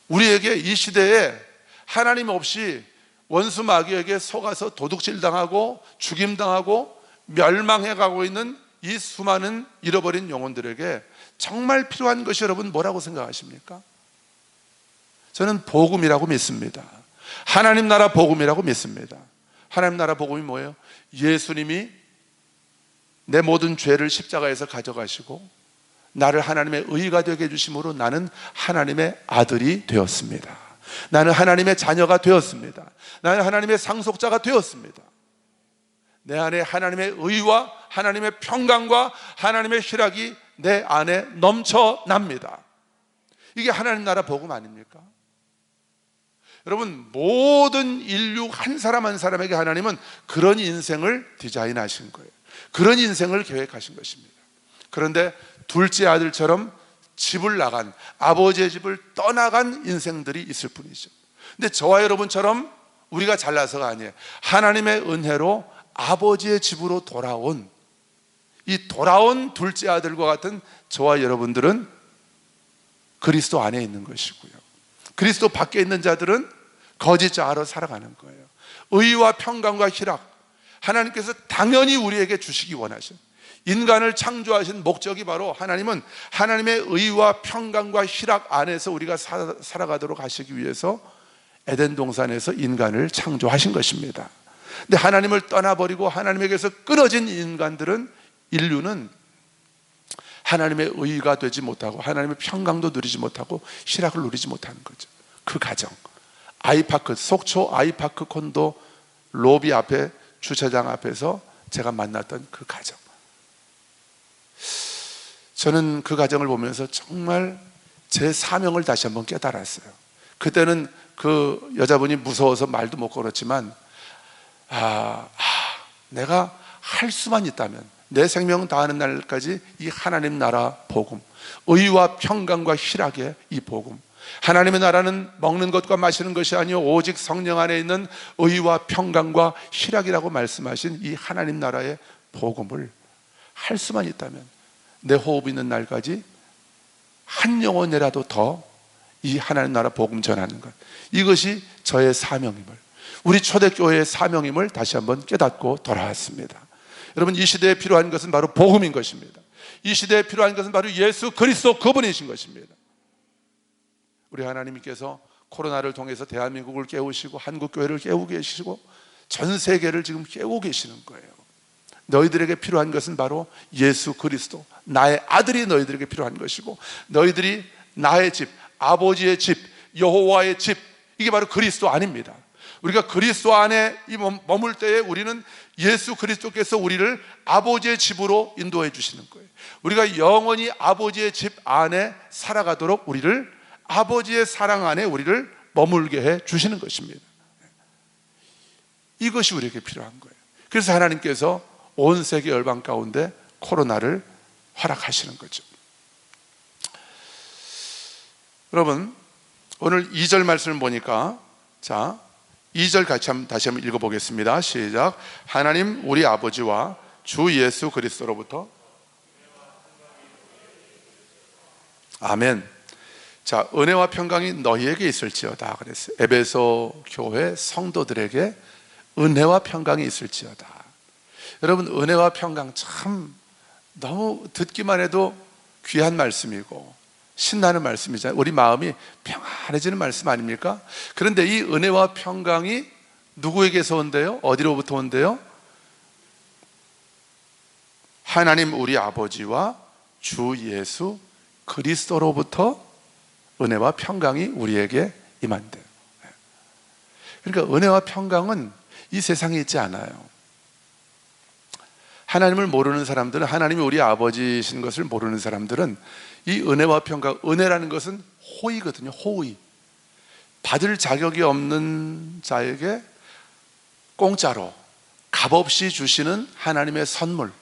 우리에게 이 시대에 하나님 없이 원수 마귀에게 속아서 도둑질 당하고 죽임 당하고 멸망해 가고 있는 이 수많은 잃어버린 영혼들에게 정말 필요한 것이, 여러분, 뭐라고 생각하십니까? 저는 복음이라고 믿습니다. 하나님 나라 복음이라고 믿습니다. 하나님 나라 복음이 뭐예요? 예수님이 내 모든 죄를 십자가에서 가져가시고 나를 하나님의 의가 되게 해주심으로 나는 하나님의 아들이 되었습니다. 나는 하나님의 자녀가 되었습니다. 나는 하나님의 상속자가 되었습니다. 내 안에 하나님의 의와 하나님의 평강과 하나님의 희락이 내 안에 넘쳐납니다. 이게 하나님 나라 복음 아닙니까? 여러분, 모든 인류 한 사람 한 사람에게 하나님은 그런 인생을 디자인하신 거예요. 그런 인생을 계획하신 것입니다. 그런데 둘째 아들처럼 집을 나간, 아버지의 집을 떠나간 인생들이 있을 뿐이죠. 근데 저와 여러분처럼 우리가 잘나서가 아니에요. 하나님의 은혜로 아버지의 집으로 돌아온, 이 돌아온 둘째 아들과 같은 저와 여러분들은 그리스도 안에 있는 것이고요. 그리스도 밖에 있는 자들은 거짓자로 살아가는 거예요. 의와 평강과 희락, 하나님께서 당연히 우리에게 주시기 원하신, 인간을 창조하신 목적이 바로 하나님은 하나님의 의와 평강과 희락 안에서 우리가 살아가도록 하시기 위해서 에덴 동산에서 인간을 창조하신 것입니다. 근데 하나님을 떠나버리고 하나님에게서 끊어진 인류는 하나님의 의가 되지 못하고 하나님의 평강도 누리지 못하고 희락을 누리지 못하는 거죠. 그 가정, 속초 아이파크 콘도 로비 앞에, 주차장 앞에서 제가 만났던 그 가정, 저는 그 가정을 보면서 정말 제 사명을 다시 한번 깨달았어요. 그때는 그 여자분이 무서워서 말도 못 걸었지만 내가 할 수만 있다면 내 생명 다하는 날까지 이 하나님 나라 복음, 의와 평강과 희락의 이 복음, 하나님의 나라는 먹는 것과 마시는 것이 아니요 오직 성령 안에 있는 의와 평강과 희락이라고 말씀하신 이 하나님 나라의 복음을 할 수만 있다면 내 호흡 있는 날까지 한 영혼이라도 더 이 하나님 나라 복음 전하는 것, 이것이 저의 사명임을, 우리 초대교회의 사명임을 다시 한번 깨닫고 돌아왔습니다. 여러분, 이 시대에 필요한 것은 바로 복음인 것입니다. 이 시대에 필요한 것은 바로 예수 그리스도 그분이신 것입니다. 우리 하나님께서 코로나를 통해서 대한민국을 깨우시고 한국교회를 깨우고 계시고 전 세계를 지금 깨우고 계시는 거예요. 너희들에게 필요한 것은 바로 예수 그리스도, 나의 아들이 너희들에게 필요한 것이고, 너희들이 나의 집, 아버지의 집, 여호와의 집, 이게 바로 그리스도 안입니다. 우리가 그리스도 안에 머물 때에 우리는 예수 그리스도께서 우리를 아버지의 집으로 인도해 주시는 거예요. 우리가 영원히 아버지의 집 안에 살아가도록 우리를, 아버지의 사랑 안에 우리를 머물게 해 주시는 것입니다. 이것이 우리에게 필요한 거예요. 그래서 하나님께서 온 세계 열방 가운데 코로나를 허락하시는 거죠. 여러분, 오늘 2절 말씀을 보니까, 자, 2절 다시 한번 읽어보겠습니다. 시작. 하나님 우리 아버지와 주 예수 그리스도로부터, 아멘. 자, 은혜와 평강이 너희에게 있을지어다 그랬어요. 에베소 교회 성도들에게 은혜와 평강이 있을지어다. 여러분, 은혜와 평강 참 너무 듣기만 해도 귀한 말씀이고 신나는 말씀이잖아요. 우리 마음이 평안해지는 말씀 아닙니까? 그런데 이 은혜와 평강이 누구에게서 온대요? 어디로부터 온대요? 하나님 우리 아버지와 주 예수 그리스도로부터 은혜와 평강이 우리에게 임한대요. 그러니까 은혜와 평강은 이 세상에 있지 않아요. 하나님을 모르는 사람들은, 하나님이 우리 아버지신 것을 모르는 사람들은 이 은혜와 평강, 은혜라는 것은 호의거든요. 호의. 받을 자격이 없는 자에게 공짜로 값없이 주시는 하나님의 선물,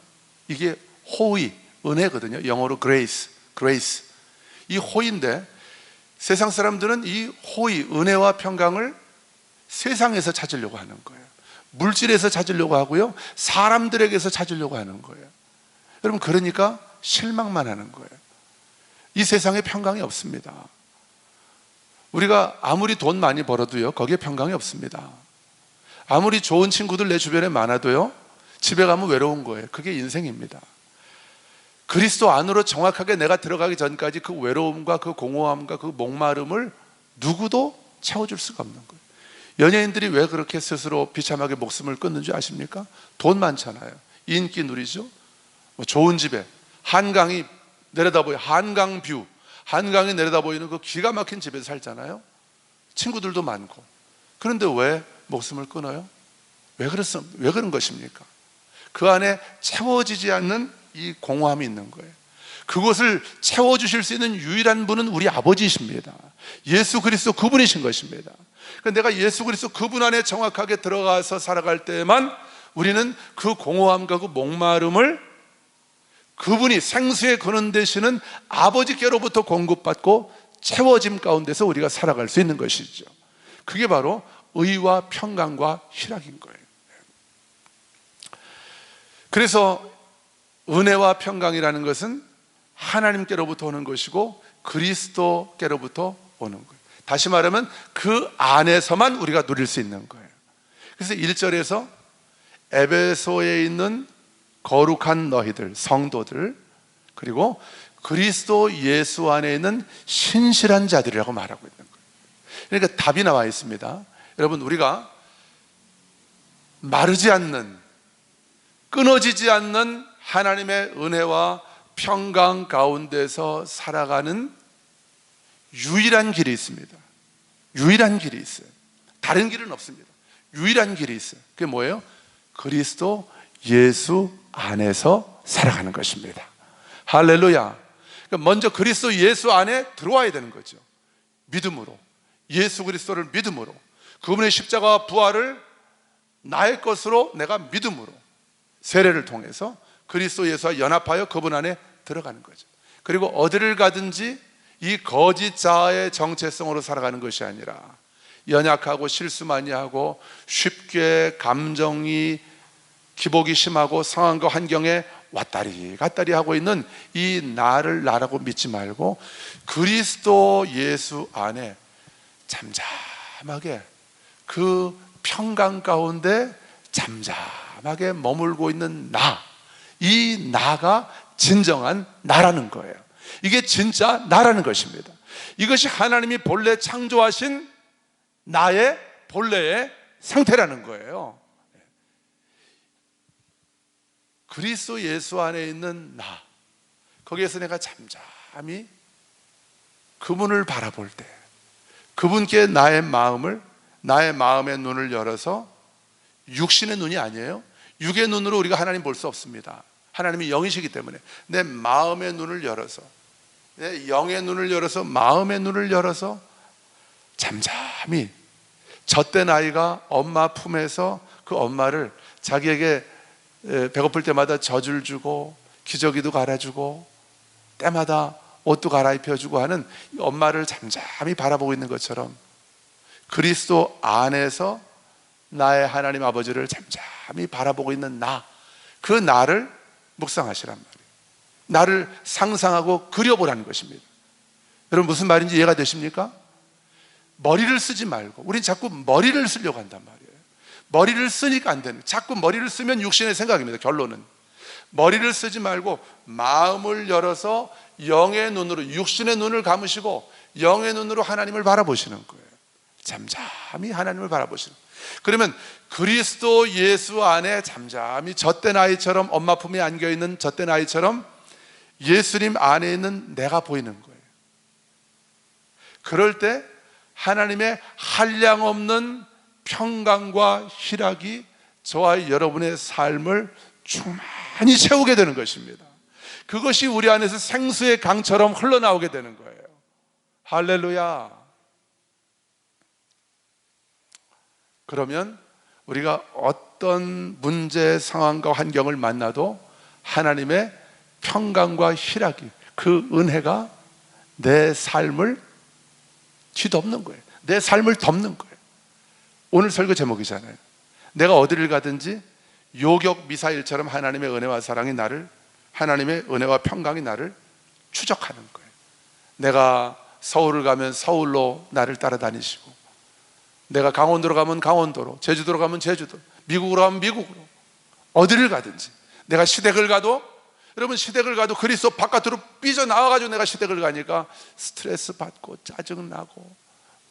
이게 호의, 은혜거든요. 영어로 grace. 이 호의인데 세상 사람들은 이 호의, 은혜와 평강을 세상에서 찾으려고 하는 거예요. 물질에서 찾으려고 하고요, 사람들에게서 찾으려고 하는 거예요. 여러분, 그러니까 실망만 하는 거예요. 이 세상에 평강이 없습니다. 우리가 아무리 돈 많이 벌어도요, 거기에 평강이 없습니다. 아무리 좋은 친구들 내 주변에 많아도요, 집에 가면 외로운 거예요. 그게 인생입니다. 그리스도 안으로 정확하게 내가 들어가기 전까지 그 외로움과 그 공허함과 그 목마름을 누구도 채워줄 수가 없는 거예요. 연예인들이 왜 그렇게 스스로 비참하게 목숨을 끊는 줄 아십니까? 돈 많잖아요. 인기 누리죠. 좋은 집에 한강이 내려다보여, 한강 뷰, 한강이 내려다보이는 그 기가 막힌 집에서 살잖아요. 친구들도 많고. 그런데 왜 목숨을 끊어요? 왜 그런 것입니까? 그 안에 채워지지 않는 이 공허함이 있는 거예요. 그것을 채워주실 수 있는 유일한 분은 우리 아버지이십니다. 예수 그리스도 그분이신 것입니다. 내가 예수 그리스도 그분 안에 정확하게 들어가서 살아갈 때만 우리는 그 공허함과 그 목마름을 그분이 생수의 근원 되시는 아버지께로부터 공급받고 채워짐 가운데서 우리가 살아갈 수 있는 것이죠. 그게 바로 의와 평강과 희락인 거예요. 그래서 은혜와 평강이라는 것은 하나님께로부터 오는 것이고 그리스도께로부터 오는 거예요. 다시 말하면 그 안에서만 우리가 누릴 수 있는 거예요. 그래서 1절에서 에베소에 있는 거룩한 너희들, 성도들, 그리고 그리스도 예수 안에 있는 신실한 자들이라고 말하고 있는 거예요. 그러니까 답이 나와 있습니다. 여러분, 우리가 마르지 않는, 끊어지지 않는 하나님의 은혜와 평강 가운데서 살아가는 유일한 길이 있습니다. 유일한 길이 있어요. 다른 길은 없습니다. 유일한 길이 있어요. 그게 뭐예요? 그리스도 예수 안에서 살아가는 것입니다. 할렐루야. 먼저 그리스도 예수 안에 들어와야 되는 거죠. 믿음으로, 예수 그리스도를 믿음으로, 그분의 십자가와 부활을 나의 것으로 내가 믿음으로 세례를 통해서 그리스도 예수와 연합하여 그분 안에 들어가는 거죠. 그리고 어디를 가든지 이 거짓 자아의 정체성으로 살아가는 것이 아니라 연약하고 실수 많이 하고 쉽게 감정이 기복이 심하고 상황과 환경에 왔다리 갔다리 하고 있는 이 나를 나라고 믿지 말고 그리스도 예수 안에 잠잠하게 그 평강 가운데 잠잠하게 머물고 있는 이 나가 진정한 나라는 거예요. 이게 진짜 나라는 것입니다. 이것이 하나님이 본래 창조하신 나의 본래의 상태라는 거예요. 그리스도 예수 안에 있는 나, 거기에서 내가 잠잠히 그분을 바라볼 때 그분께 나의 마음의 눈을 열어서, 육신의 눈이 아니에요. 육의 눈으로 우리가 하나님 볼 수 없습니다. 하나님이 영이시기 때문에 내 마음의 눈을 열어서, 내 영의 눈을 열어서, 마음의 눈을 열어서 잠잠히 젖된 아이가 엄마 품에서 그 엄마를 자기에게 배고플 때마다 젖을 주고 기저귀도 갈아주고 때마다 옷도 갈아입혀주고 하는 엄마를 잠잠히 바라보고 있는 것처럼 그리스도 안에서 나의 하나님 아버지를 잠잠히 바라보고 있는 그 나를 묵상하시란 말이에요. 나를 상상하고 그려보라는 것입니다. 여러분 무슨 말인지 이해가 되십니까? 머리를 쓰지 말고, 우린 자꾸 머리를 쓰려고 한단 말이에요. 머리를 쓰니까 안 되는, 자꾸 머리를 쓰면 육신의 생각입니다. 결론은 머리를 쓰지 말고 마음을 열어서 영의 눈으로, 육신의 눈을 감으시고 영의 눈으로 하나님을 바라보시는 거예요. 잠잠히 하나님을 바라보시는 거예요. 그러면 그리스도 예수 안에 잠잠히 젖된 아이처럼, 엄마 품에 안겨있는 젖된 아이처럼 예수님 안에 있는 내가 보이는 거예요. 그럴 때 하나님의 한량없는 평강과 희락이 저와 여러분의 삶을 충만히 채우게 되는 것입니다. 그것이 우리 안에서 생수의 강처럼 흘러나오게 되는 거예요. 할렐루야. 그러면 우리가 어떤 문제, 상황과 환경을 만나도 하나님의 평강과 희락이, 그 은혜가 내 삶을 뒤덮는 거예요. 내 삶을 덮는 거예요. 오늘 설교 제목이잖아요. 내가 어디를 가든지 요격 미사일처럼 하나님의 은혜와 사랑이 나를, 하나님의 은혜와 평강이 나를 추적하는 거예요. 내가 서울을 가면 서울로 나를 따라다니시고, 내가 강원도로 가면 강원도로, 제주도로 가면 제주도, 미국으로 가면 미국으로, 어디를 가든지, 내가 시댁을 가도, 여러분 시댁을 가도 그리스도 바깥으로 삐져나와가지고 내가 시댁을 가니까 스트레스 받고 짜증나고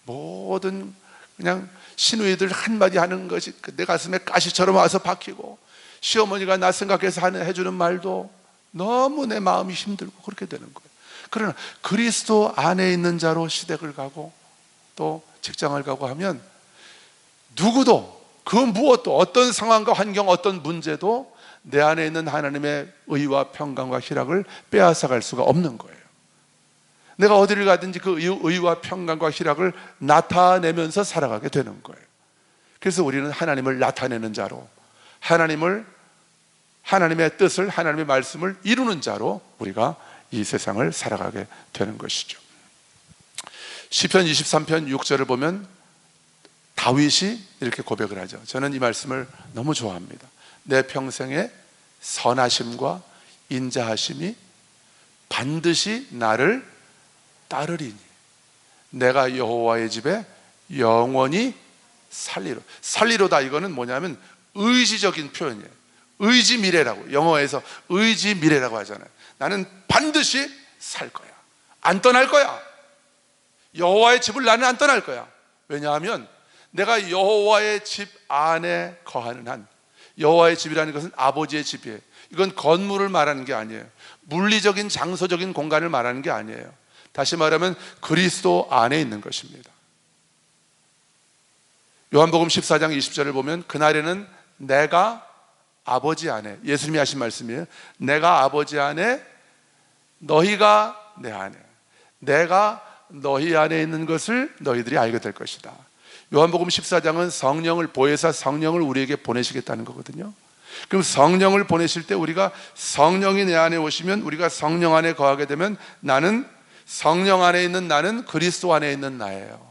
모든 그냥 시누이들 한마디 하는 것이 내 가슴에 가시처럼 와서 박히고, 시어머니가 나 생각해서 해주는 말도 너무 내 마음이 힘들고 그렇게 되는 거예요. 그러나 그리스도 안에 있는 자로 시댁을 가고 또 직장을 가고 하면 누구도, 그 무엇도, 어떤 상황과 환경, 어떤 문제도 내 안에 있는 하나님의 의와 평강과 희락을 빼앗아갈 수가 없는 거예요. 내가 어디를 가든지 그 의와 평강과 희락을 나타내면서 살아가게 되는 거예요. 그래서 우리는 하나님을 나타내는 자로, 하나님의 뜻을, 하나님의 말씀을 이루는 자로 우리가 이 세상을 살아가게 되는 것이죠. 시편 23편 6절을 보면 다윗이 이렇게 고백을 하죠. 저는 이 말씀을 너무 좋아합니다. 내 평생의 선하심과 인자하심이 반드시 나를 따르리니 내가 여호와의 집에 영원히 살리로다. 이거는 뭐냐면 의지적인 표현이에요. 의지미래라고, 영어에서 의지미래라고 하잖아요. 나는 반드시 살 거야, 안 떠날 거야. 여호와의 집을 나는 안 떠날 거야. 왜냐하면 내가 여호와의 집 안에 거하는 한, 여호와의 집이라는 것은 아버지의 집이에요. 이건 건물을 말하는 게 아니에요. 물리적인 장소적인 공간을 말하는 게 아니에요. 다시 말하면 그리스도 안에 있는 것입니다. 요한복음 14장 20절을 보면 그날에는 내가 아버지 안에, 예수님이 하신 말씀이에요. 내가 아버지 안에, 너희가 내 안에, 내가 너희 안에 있는 것을 너희들이 알게 될 것이다. 요한복음 14장은 성령을, 보혜사 성령을 우리에게 보내시겠다는 거거든요. 그럼 성령을 보내실 때 우리가, 성령이 내 안에 오시면 우리가 성령 안에 거하게 되면 나는, 성령 안에 있는 나는 그리스도 안에 있는 나예요.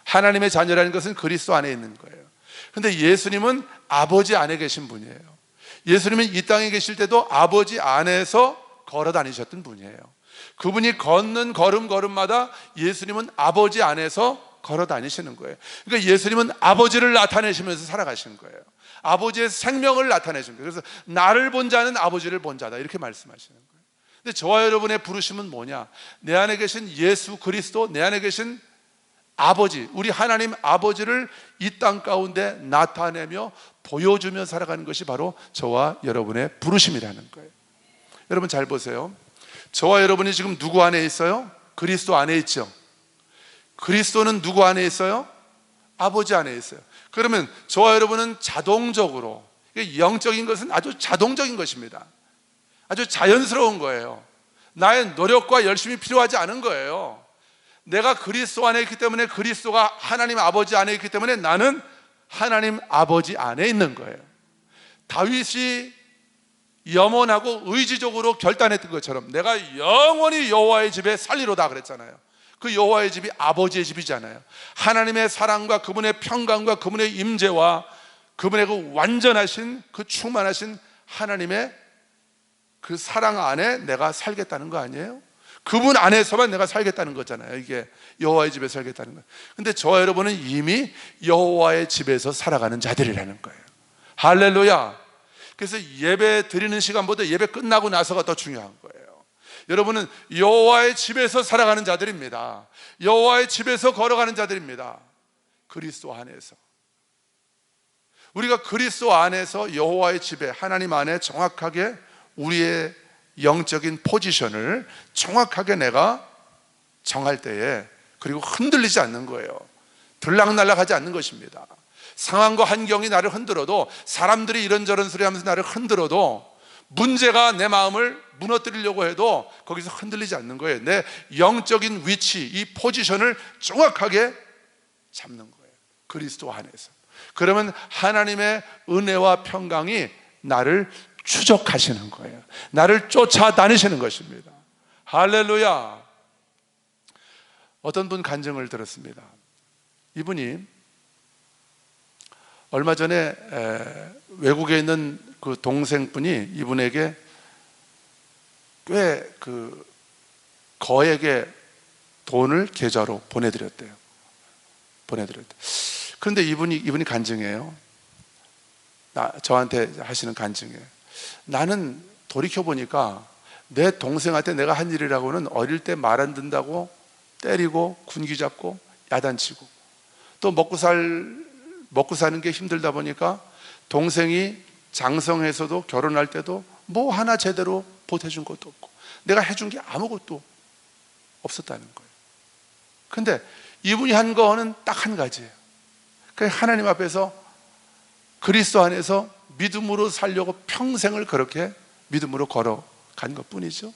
하나님의 자녀라는 것은 그리스도 안에 있는 거예요. 근데 예수님은 아버지 안에 계신 분이에요. 예수님은 이 땅에 계실 때도 아버지 안에서 걸어 다니셨던 분이에요. 그분이 걷는 걸음걸음마다 예수님은 아버지 안에서 걸어 다니시는 거예요. 그러니까 예수님은 아버지를 나타내시면서 살아가시는 거예요. 아버지의 생명을 나타내시는 거예요. 그래서 나를 본 자는 아버지를 본 자다, 이렇게 말씀하시는 거예요. 근데 저와 여러분의 부르심은 뭐냐? 내 안에 계신 예수 그리스도, 내 안에 계신 아버지, 우리 하나님 아버지를 이 땅 가운데 나타내며 보여주며 살아가는 것이 바로 저와 여러분의 부르심이라는 거예요. 여러분 잘 보세요. 저와 여러분이 지금 누구 안에 있어요? 그리스도 안에 있죠. 그리스도는 누구 안에 있어요? 아버지 안에 있어요. 그러면 저와 여러분은 자동적으로, 영적인 것은 아주 자동적인 것입니다. 아주 자연스러운 거예요. 나의 노력과 열심이 필요하지 않은 거예요. 내가 그리스도 안에 있기 때문에, 그리스도가 하나님 아버지 안에 있기 때문에 나는 하나님 아버지 안에 있는 거예요. 다윗이 염원하고 의지적으로 결단했던 것처럼 내가 영원히 여호와의 집에 살리로다 그랬잖아요. 그 여호와의 집이 아버지의 집이잖아요. 하나님의 사랑과 그분의 평강과 그분의 임재와 그분의 그 완전하신, 그 충만하신 하나님의 그 사랑 안에 내가 살겠다는 거 아니에요? 그분 안에서만 내가 살겠다는 거잖아요. 이게 여호와의 집에 살겠다는 거예요. 근데 저와 여러분은 이미 여호와의 집에서 살아가는 자들이라는 거예요. 할렐루야. 그래서 예배 드리는 시간보다 예배 끝나고 나서가 더 중요한 거예요. 여러분은 여호와의 집에서 살아가는 자들입니다. 여호와의 집에서 걸어가는 자들입니다. 그리스도 안에서. 우리가 그리스도 안에서 여호와의 집에, 하나님 안에 정확하게 우리의 영적인 포지션을 정확하게 내가 정할 때에, 그리고 흔들리지 않는 거예요. 들락날락하지 않는 것입니다. 상황과 환경이 나를 흔들어도, 사람들이 이런저런 소리 하면서 나를 흔들어도, 문제가 내 마음을 무너뜨리려고 해도 거기서 흔들리지 않는 거예요. 내 영적인 위치, 이 포지션을 정확하게 잡는 거예요. 그리스도 안에서. 그러면 하나님의 은혜와 평강이 나를 추적하시는 거예요. 나를 쫓아다니시는 것입니다. 할렐루야. 어떤 분 간증을 들었습니다. 이분이 얼마 전에 외국에 있는 그 동생분이 이분에게 꽤 그 거액의 돈을 계좌로 보내드렸대요. 그런데 이분이 간증해요. 저한테 하시는 간증이에요. 나는 돌이켜보니까 내 동생한테 내가 한 일이라고는 어릴 때 말 안 듣는다고 때리고 군기 잡고 야단치고, 또 먹고 사는 게 힘들다 보니까 동생이 장성해서도 결혼할 때도 뭐 하나 제대로 보태준 것도 없고 내가 해준 게 아무것도 없었다는 거예요. 근데 이분이 한 거는 딱 한 가지예요. 하나님 앞에서 그리스도 안에서 믿음으로 살려고 평생을 그렇게 믿음으로 걸어간 것 뿐이죠.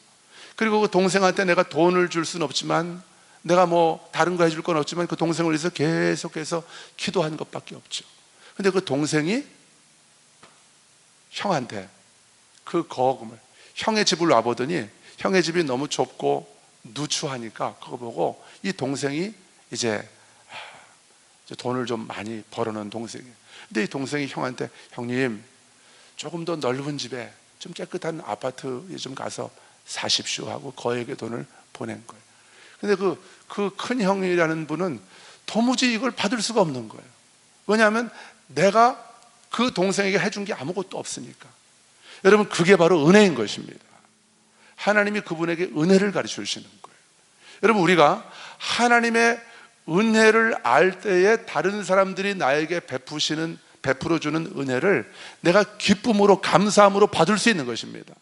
그리고 그 동생한테 내가 돈을 줄 수는 없지만, 내가 뭐 다른 거 해줄 건 없지만 그 동생을 위해서 계속해서 기도한 것밖에 없죠. 근데 그 동생이 형한테 그 거금을, 형의 집을 와보더니 형의 집이 너무 좁고 누추하니까 그거 보고 이 동생이 이제 돈을 좀 많이 벌어놓은 동생이에요. 근데 이 동생이 형한테, 형님 조금 더 넓은 집에 좀 깨끗한 아파트에 좀 가서 사십시오 하고 거액의 돈을 보낸 거예요. 근데 그 큰 형이라는 분은 도무지 이걸 받을 수가 없는 거예요. 왜냐하면 내가 그 동생에게 해준 게 아무것도 없으니까. 여러분, 그게 바로 은혜인 것입니다. 하나님이 그분에게 은혜를 가르쳐 주시는 거예요. 여러분, 우리가 하나님의 은혜를 알 때에 다른 사람들이 나에게 베풀어주는 은혜를 내가 기쁨으로, 감사함으로 받을 수 있는 것입니다.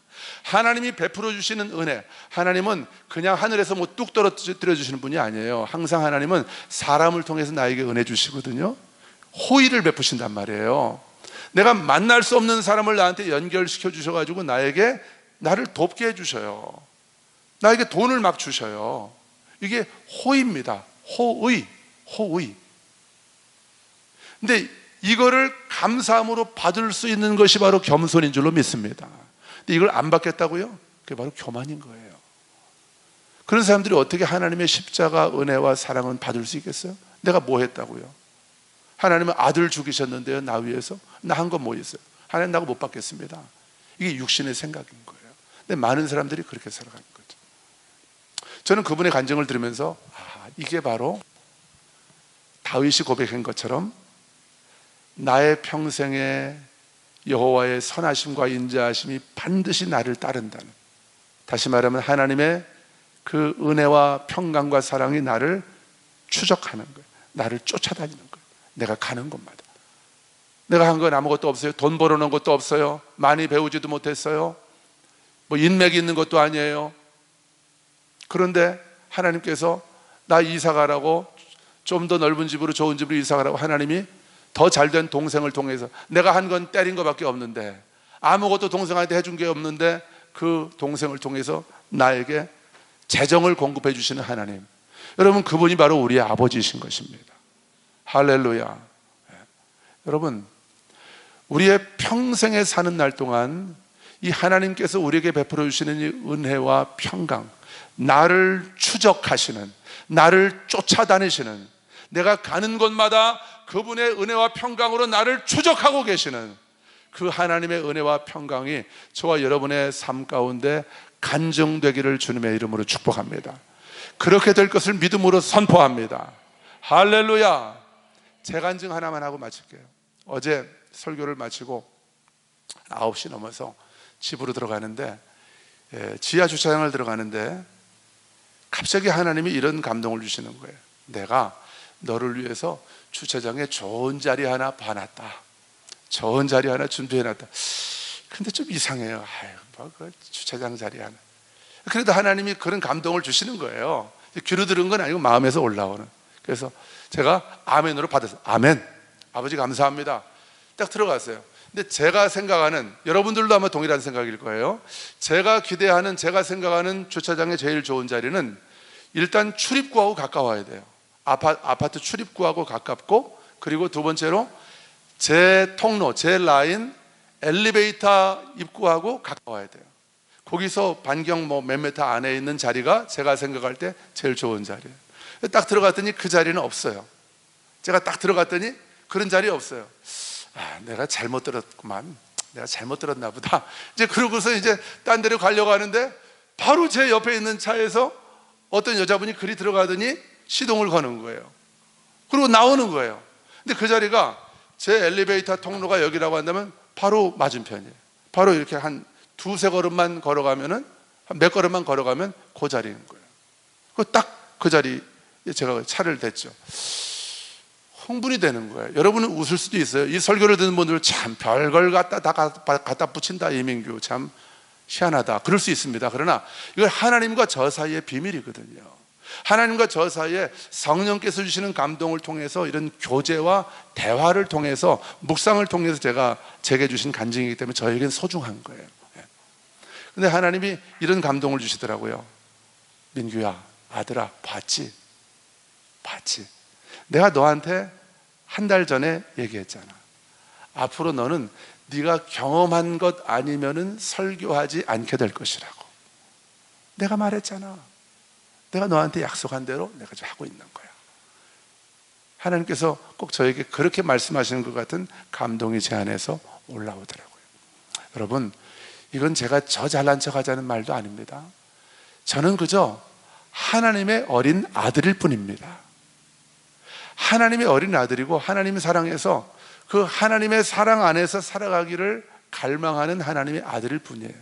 하나님이 베풀어 주시는 은혜, 하나님은 그냥 하늘에서 뭐 뚝 떨어뜨려 주시는 분이 아니에요. 항상 하나님은 사람을 통해서 나에게 은혜 주시거든요. 호의를 베푸신단 말이에요. 내가 만날 수 없는 사람을 나한테 연결시켜 주셔가지고 나를 돕게 해주셔요. 나에게 돈을 막 주셔요. 이게 호의입니다. 호의. 근데 이거를 감사함으로 받을 수 있는 것이 바로 겸손인 줄로 믿습니다. 근데 이걸 안 받겠다고요? 그게 바로 교만인 거예요. 그런 사람들이 어떻게 하나님의 십자가 은혜와 사랑은 받을 수 있겠어요? 내가 뭐 했다고요? 하나님은 아들 죽이셨는데요, 나 위해서? 나 한 건 뭐 있어요? 하나님 나고 못 받겠습니다. 이게 육신의 생각인 거예요. 근데 많은 사람들이 그렇게 살아가는 거죠. 저는 그분의 간증을 들으면서 이게 바로 다윗이 고백한 것처럼 나의 평생에 여호와의 선하심과 인자하심이 반드시 나를 따른다는, 다시 말하면 하나님의 그 은혜와 평강과 사랑이 나를 추적하는 거예요. 나를 쫓아다니는 거예요. 내가 가는 곳마다. 내가 한 건 아무것도 없어요. 돈 벌어놓은 것도 없어요. 많이 배우지도 못했어요. 뭐 인맥이 있는 것도 아니에요. 그런데 하나님께서 나 이사 가라고, 좀 더 넓은 집으로 좋은 집으로 이사 가라고 하나님이 더 잘된 동생을 통해서, 내가 한 건 때린 것밖에 없는데, 아무것도 동생한테 해준 게 없는데 그 동생을 통해서 나에게 재정을 공급해 주시는 하나님, 여러분 그분이 바로 우리의 아버지이신 것입니다. 할렐루야. 여러분, 우리의 평생에 사는 날 동안 이 하나님께서 우리에게 베풀어 주시는 이 은혜와 평강, 나를 추적하시는, 나를 쫓아다니시는, 내가 가는 곳마다 그분의 은혜와 평강으로 나를 추적하고 계시는 그 하나님의 은혜와 평강이 저와 여러분의 삶 가운데 간증되기를 주님의 이름으로 축복합니다. 그렇게 될 것을 믿음으로 선포합니다. 할렐루야. 제 간증 하나만 하고 마칠게요. 어제 설교를 마치고 9시 넘어서 집으로 들어가는데, 지하 주차장을 들어가는데 갑자기 하나님이 이런 감동을 주시는 거예요. 내가 너를 위해서 주차장에 좋은 자리 하나 봐놨다. 좋은 자리 하나 준비해놨다. 근데 좀 이상해요. 그 주차장 자리 하나. 그래도 하나님이 그런 감동을 주시는 거예요. 귀로 들은 건 아니고 마음에서 올라오는. 그래서 제가 아멘으로 받았어요. 아멘. 아버지 감사합니다. 딱 들어갔어요. 근데 제가 생각하는, 여러분들도 아마 동일한 생각일 거예요. 제가 기대하는, 제가 생각하는 주차장의 제일 좋은 자리는 일단 출입구하고 가까워야 돼요. 아파트 출입구하고 가깝고, 그리고 두 번째로 제 통로, 제 라인 엘리베이터 입구하고 가까워야 돼요. 거기서 반경 몇 미터 안에 있는 자리가 제가 생각할 때 제일 좋은 자리예요. 딱 들어갔더니 그 자리는 없어요. 제가 딱 들어갔더니 그런 자리 없어요. 내가 잘못 들었구만. 내가 잘못 들었나 보다. 이제 그러고서 이제 딴 데로 가려고 하는데 바로 제 옆에 있는 차에서 어떤 여자분이 그리 들어가더니 시동을 거는 거예요. 그리고 나오는 거예요. 근데 그 자리가 제 엘리베이터 통로가 여기라고 한다면 바로 맞은편이에요. 바로 이렇게 한 두세 걸음만 걸어가면은, 한 몇 걸음만 걸어가면 그 자리인 거예요. 딱 그 자리에 제가 차를 댔죠. 흥분이 되는 거예요. 여러분은 웃을 수도 있어요. 이 설교를 듣는 분들은 참 별걸 갖다 붙인다, 이민규 참 희한하다, 그럴 수 있습니다. 그러나 이건 하나님과 저 사이의 비밀이거든요. 하나님과 저 사이에 성령께서 주시는 감동을 통해서, 이런 교제와 대화를 통해서, 묵상을 통해서 제게 주신 간증이기 때문에 저에게는 소중한 거예요. 근데 하나님이 이런 감동을 주시더라고요. 민규야, 아들아, 봤지? 내가 너한테 한 달 전에 얘기했잖아. 앞으로 너는 네가 경험한 것 아니면은 설교하지 않게 될 것이라고. 내가 말했잖아. 내가 너한테 약속한 대로 내가 좀 하고 있는 거야. 하나님께서 꼭 저에게 그렇게 말씀하시는 것 같은 감동이 제 안에서 올라오더라고요. 여러분, 이건 제가 저 잘난 척 하자는 말도 아닙니다. 저는 그저 하나님의 어린 아들일 뿐입니다. 하나님의 어린 아들이고, 하나님의 사랑에서 그 하나님의 사랑 안에서 살아가기를 갈망하는 하나님의 아들일 뿐이에요.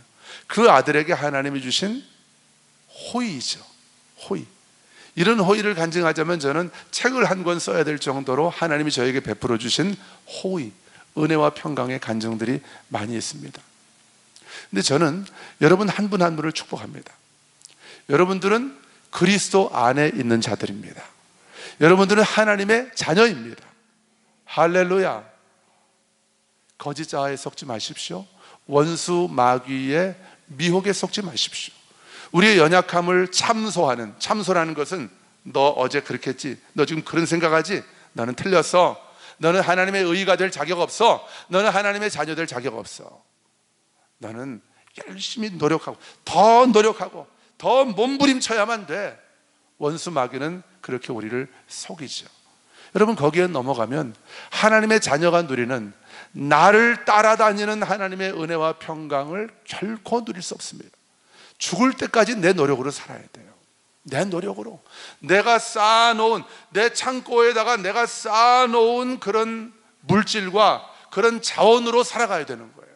그 아들에게 하나님이 주신 호의이죠. 호의. 이런 호의를 간증하자면 저는 책을 한 권 써야 될 정도로 하나님이 저에게 베풀어 주신 호의, 은혜와 평강의 간증들이 많이 있습니다. 근데 저는 여러분 한 분 한 분을 축복합니다. 여러분들은 그리스도 안에 있는 자들입니다. 여러분들은 하나님의 자녀입니다. 할렐루야. 거짓 자아에 속지 마십시오. 원수 마귀의 미혹에 속지 마십시오. 우리의 연약함을 참소라는 것은 너 어제 그렇게 했지, 너 지금 그런 생각하지, 너는 틀렸어, 너는 하나님의 의가 될 자격 없어, 너는 하나님의 자녀 될 자격 없어. 너는 열심히 노력하고 더 몸부림쳐야만 돼. 원수 마귀는 그렇게 우리를 속이죠. 여러분, 거기에 넘어가면 하나님의 자녀가 누리는, 나를 따라다니는 하나님의 은혜와 평강을 결코 누릴 수 없습니다. 죽을 때까지 내 노력으로 살아야 돼요. 내 노력으로 내가 쌓아놓은, 내 창고에다가 내가 쌓아놓은 그런 물질과 그런 자원으로 살아가야 되는 거예요.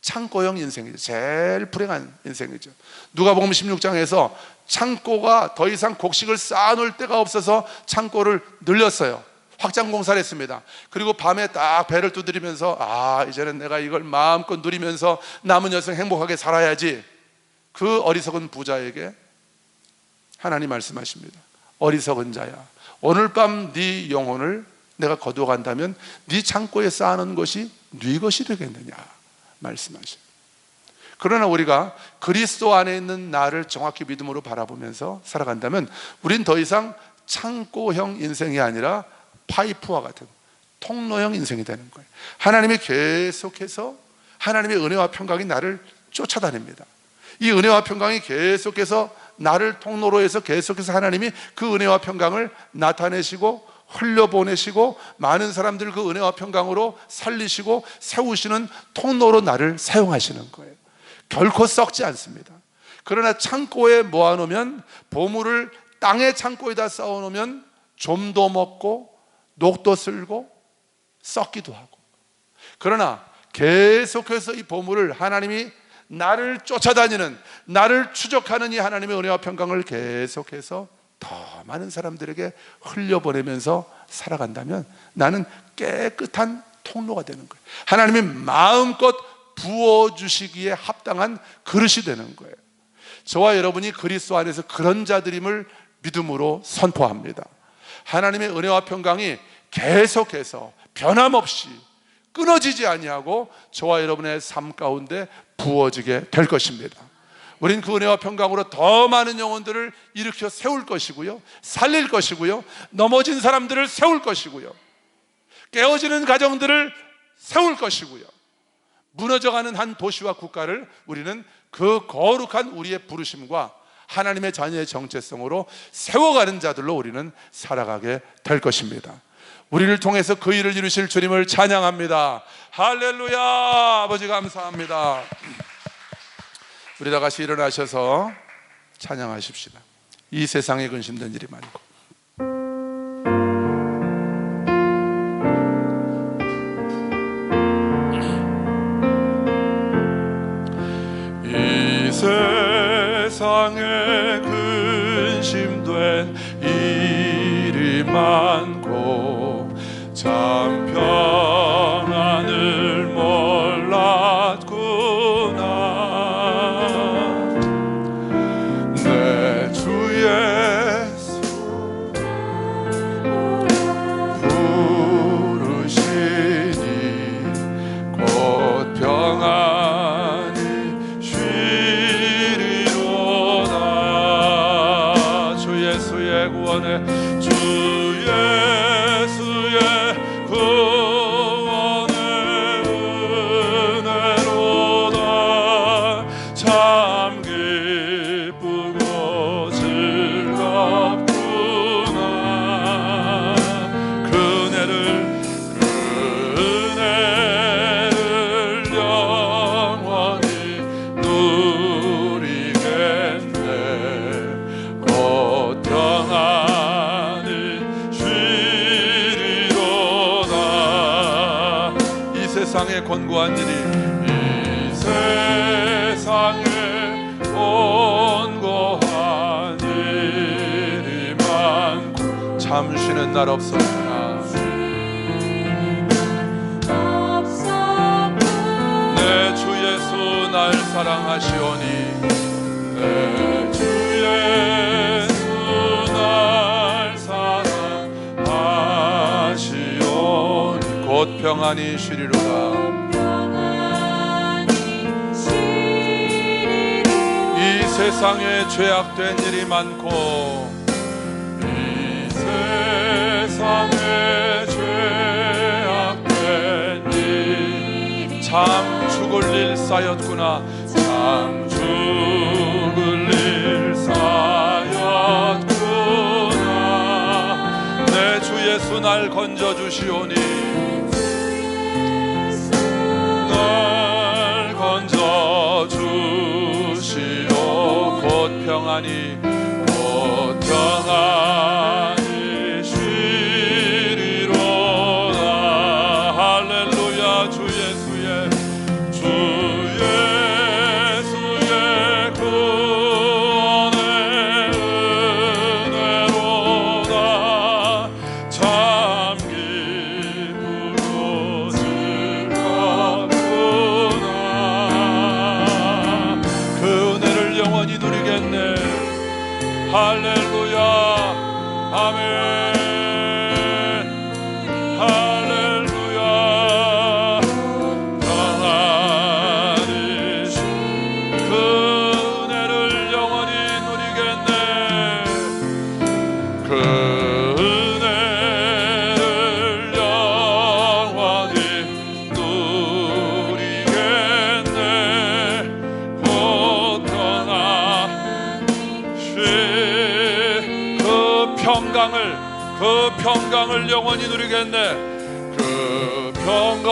창고형 인생이죠. 제일 불행한 인생이죠. 누가복음 16장에서 창고가 더 이상 곡식을 쌓아놓을 데가 없어서 창고를 늘렸어요. 확장 공사를 했습니다. 그리고 밤에 딱 배를 두드리면서 이제는 내가 이걸 마음껏 누리면서 남은 여생 행복하게 살아야지. 그 어리석은 부자에게 하나님 말씀하십니다. 어리석은 자야, 오늘 밤 네 영혼을 내가 거두어 간다면 네 창고에 쌓아놓은 것이 네 것이 되겠느냐 말씀하십니다. 그러나 우리가 그리스도 안에 있는 나를 정확히 믿음으로 바라보면서 살아간다면 우린 더 이상 창고형 인생이 아니라 파이프와 같은 통로형 인생이 되는 거예요. 하나님이 계속해서 하나님의 은혜와 평강이 나를 쫓아다닙니다. 이 은혜와 평강이 계속해서 나를 통로로 해서 계속해서 하나님이 그 은혜와 평강을 나타내시고 흘려보내시고 많은 사람들을 그 은혜와 평강으로 살리시고 세우시는 통로로 나를 사용하시는 거예요. 결코 썩지 않습니다. 그러나 창고에 모아놓으면, 보물을 땅의 창고에다 쌓아놓으면 좀도 먹고 녹도 슬고 썩기도 하고, 그러나 계속해서 이 보물을 하나님이 나를 쫓아다니는, 나를 추적하는 이 하나님의 은혜와 평강을 계속해서 더 많은 사람들에게 흘려보내면서 살아간다면 나는 깨끗한 통로가 되는 거예요. 하나님이 마음껏 부어주시기에 합당한 그릇이 되는 거예요. 저와 여러분이 그리스도 안에서 그런 자들임을 믿음으로 선포합니다. 하나님의 은혜와 평강이 계속해서 변함없이 끊어지지 아니하고 저와 여러분의 삶 가운데 부어지게 될 것입니다. 우린 그 은혜와 평강으로 더 많은 영혼들을 일으켜 세울 것이고요, 살릴 것이고요, 넘어진 사람들을 세울 것이고요, 깨어지는 가정들을 세울 것이고요, 무너져가는 한 도시와 국가를 우리는 그 거룩한 우리의 부르심과 하나님의 자녀의 정체성으로 세워가는 자들로 우리는 살아가게 될 것입니다. 우리를 통해서 그 일을 이루실 주님을 찬양합니다. 할렐루야. 아버지 감사합니다. 우리 다 같이 일어나셔서 찬양하십시다. 이 세상에 근심된 일이 많고, 이 세상에 근심된 일이 많고 참 평안을 몰랐구나. 내 주 예수 부르시니 곧 평안히 쉬리로다. 주 예수의 구원에 주 예수의 구원의 은혜로다. 참 기쁘고 즐겁구나. 그 은혜를 영원히 누리겠네. 곧 평안히 쉬리로다. 이 세상에 권고한 일이, 이 세상에 권고한 일이 많고 참 쉬는 날 없었구나. 내 주 예수 날 사랑하시오니, 내 주 예수 날 사랑하시오니 곧 평안히 쉬리로다. 이 세상에 죄악된 일이 많고, 이 세상에 죄악된 일, 참 죽을 일 쌓였구나. 참 죽을 일 쌓였구나. 내 주 예수 날 건져주시오니, 날 건져 주시오. 곧 평안히 쉬리로다. 할렐루야. 주 예수의 구원의 은혜로다. 참 기쁘고 즐겁구나. 그 은혜를 영원히 누리겠네. 할렐루야. 아멘. 할렐루야. 평안히 그 은혜를 영원히 누리겠네. 그 은혜를 영원히 누리겠네. 곧 떠나 그 평강을 영원히 누리겠네. 그 평강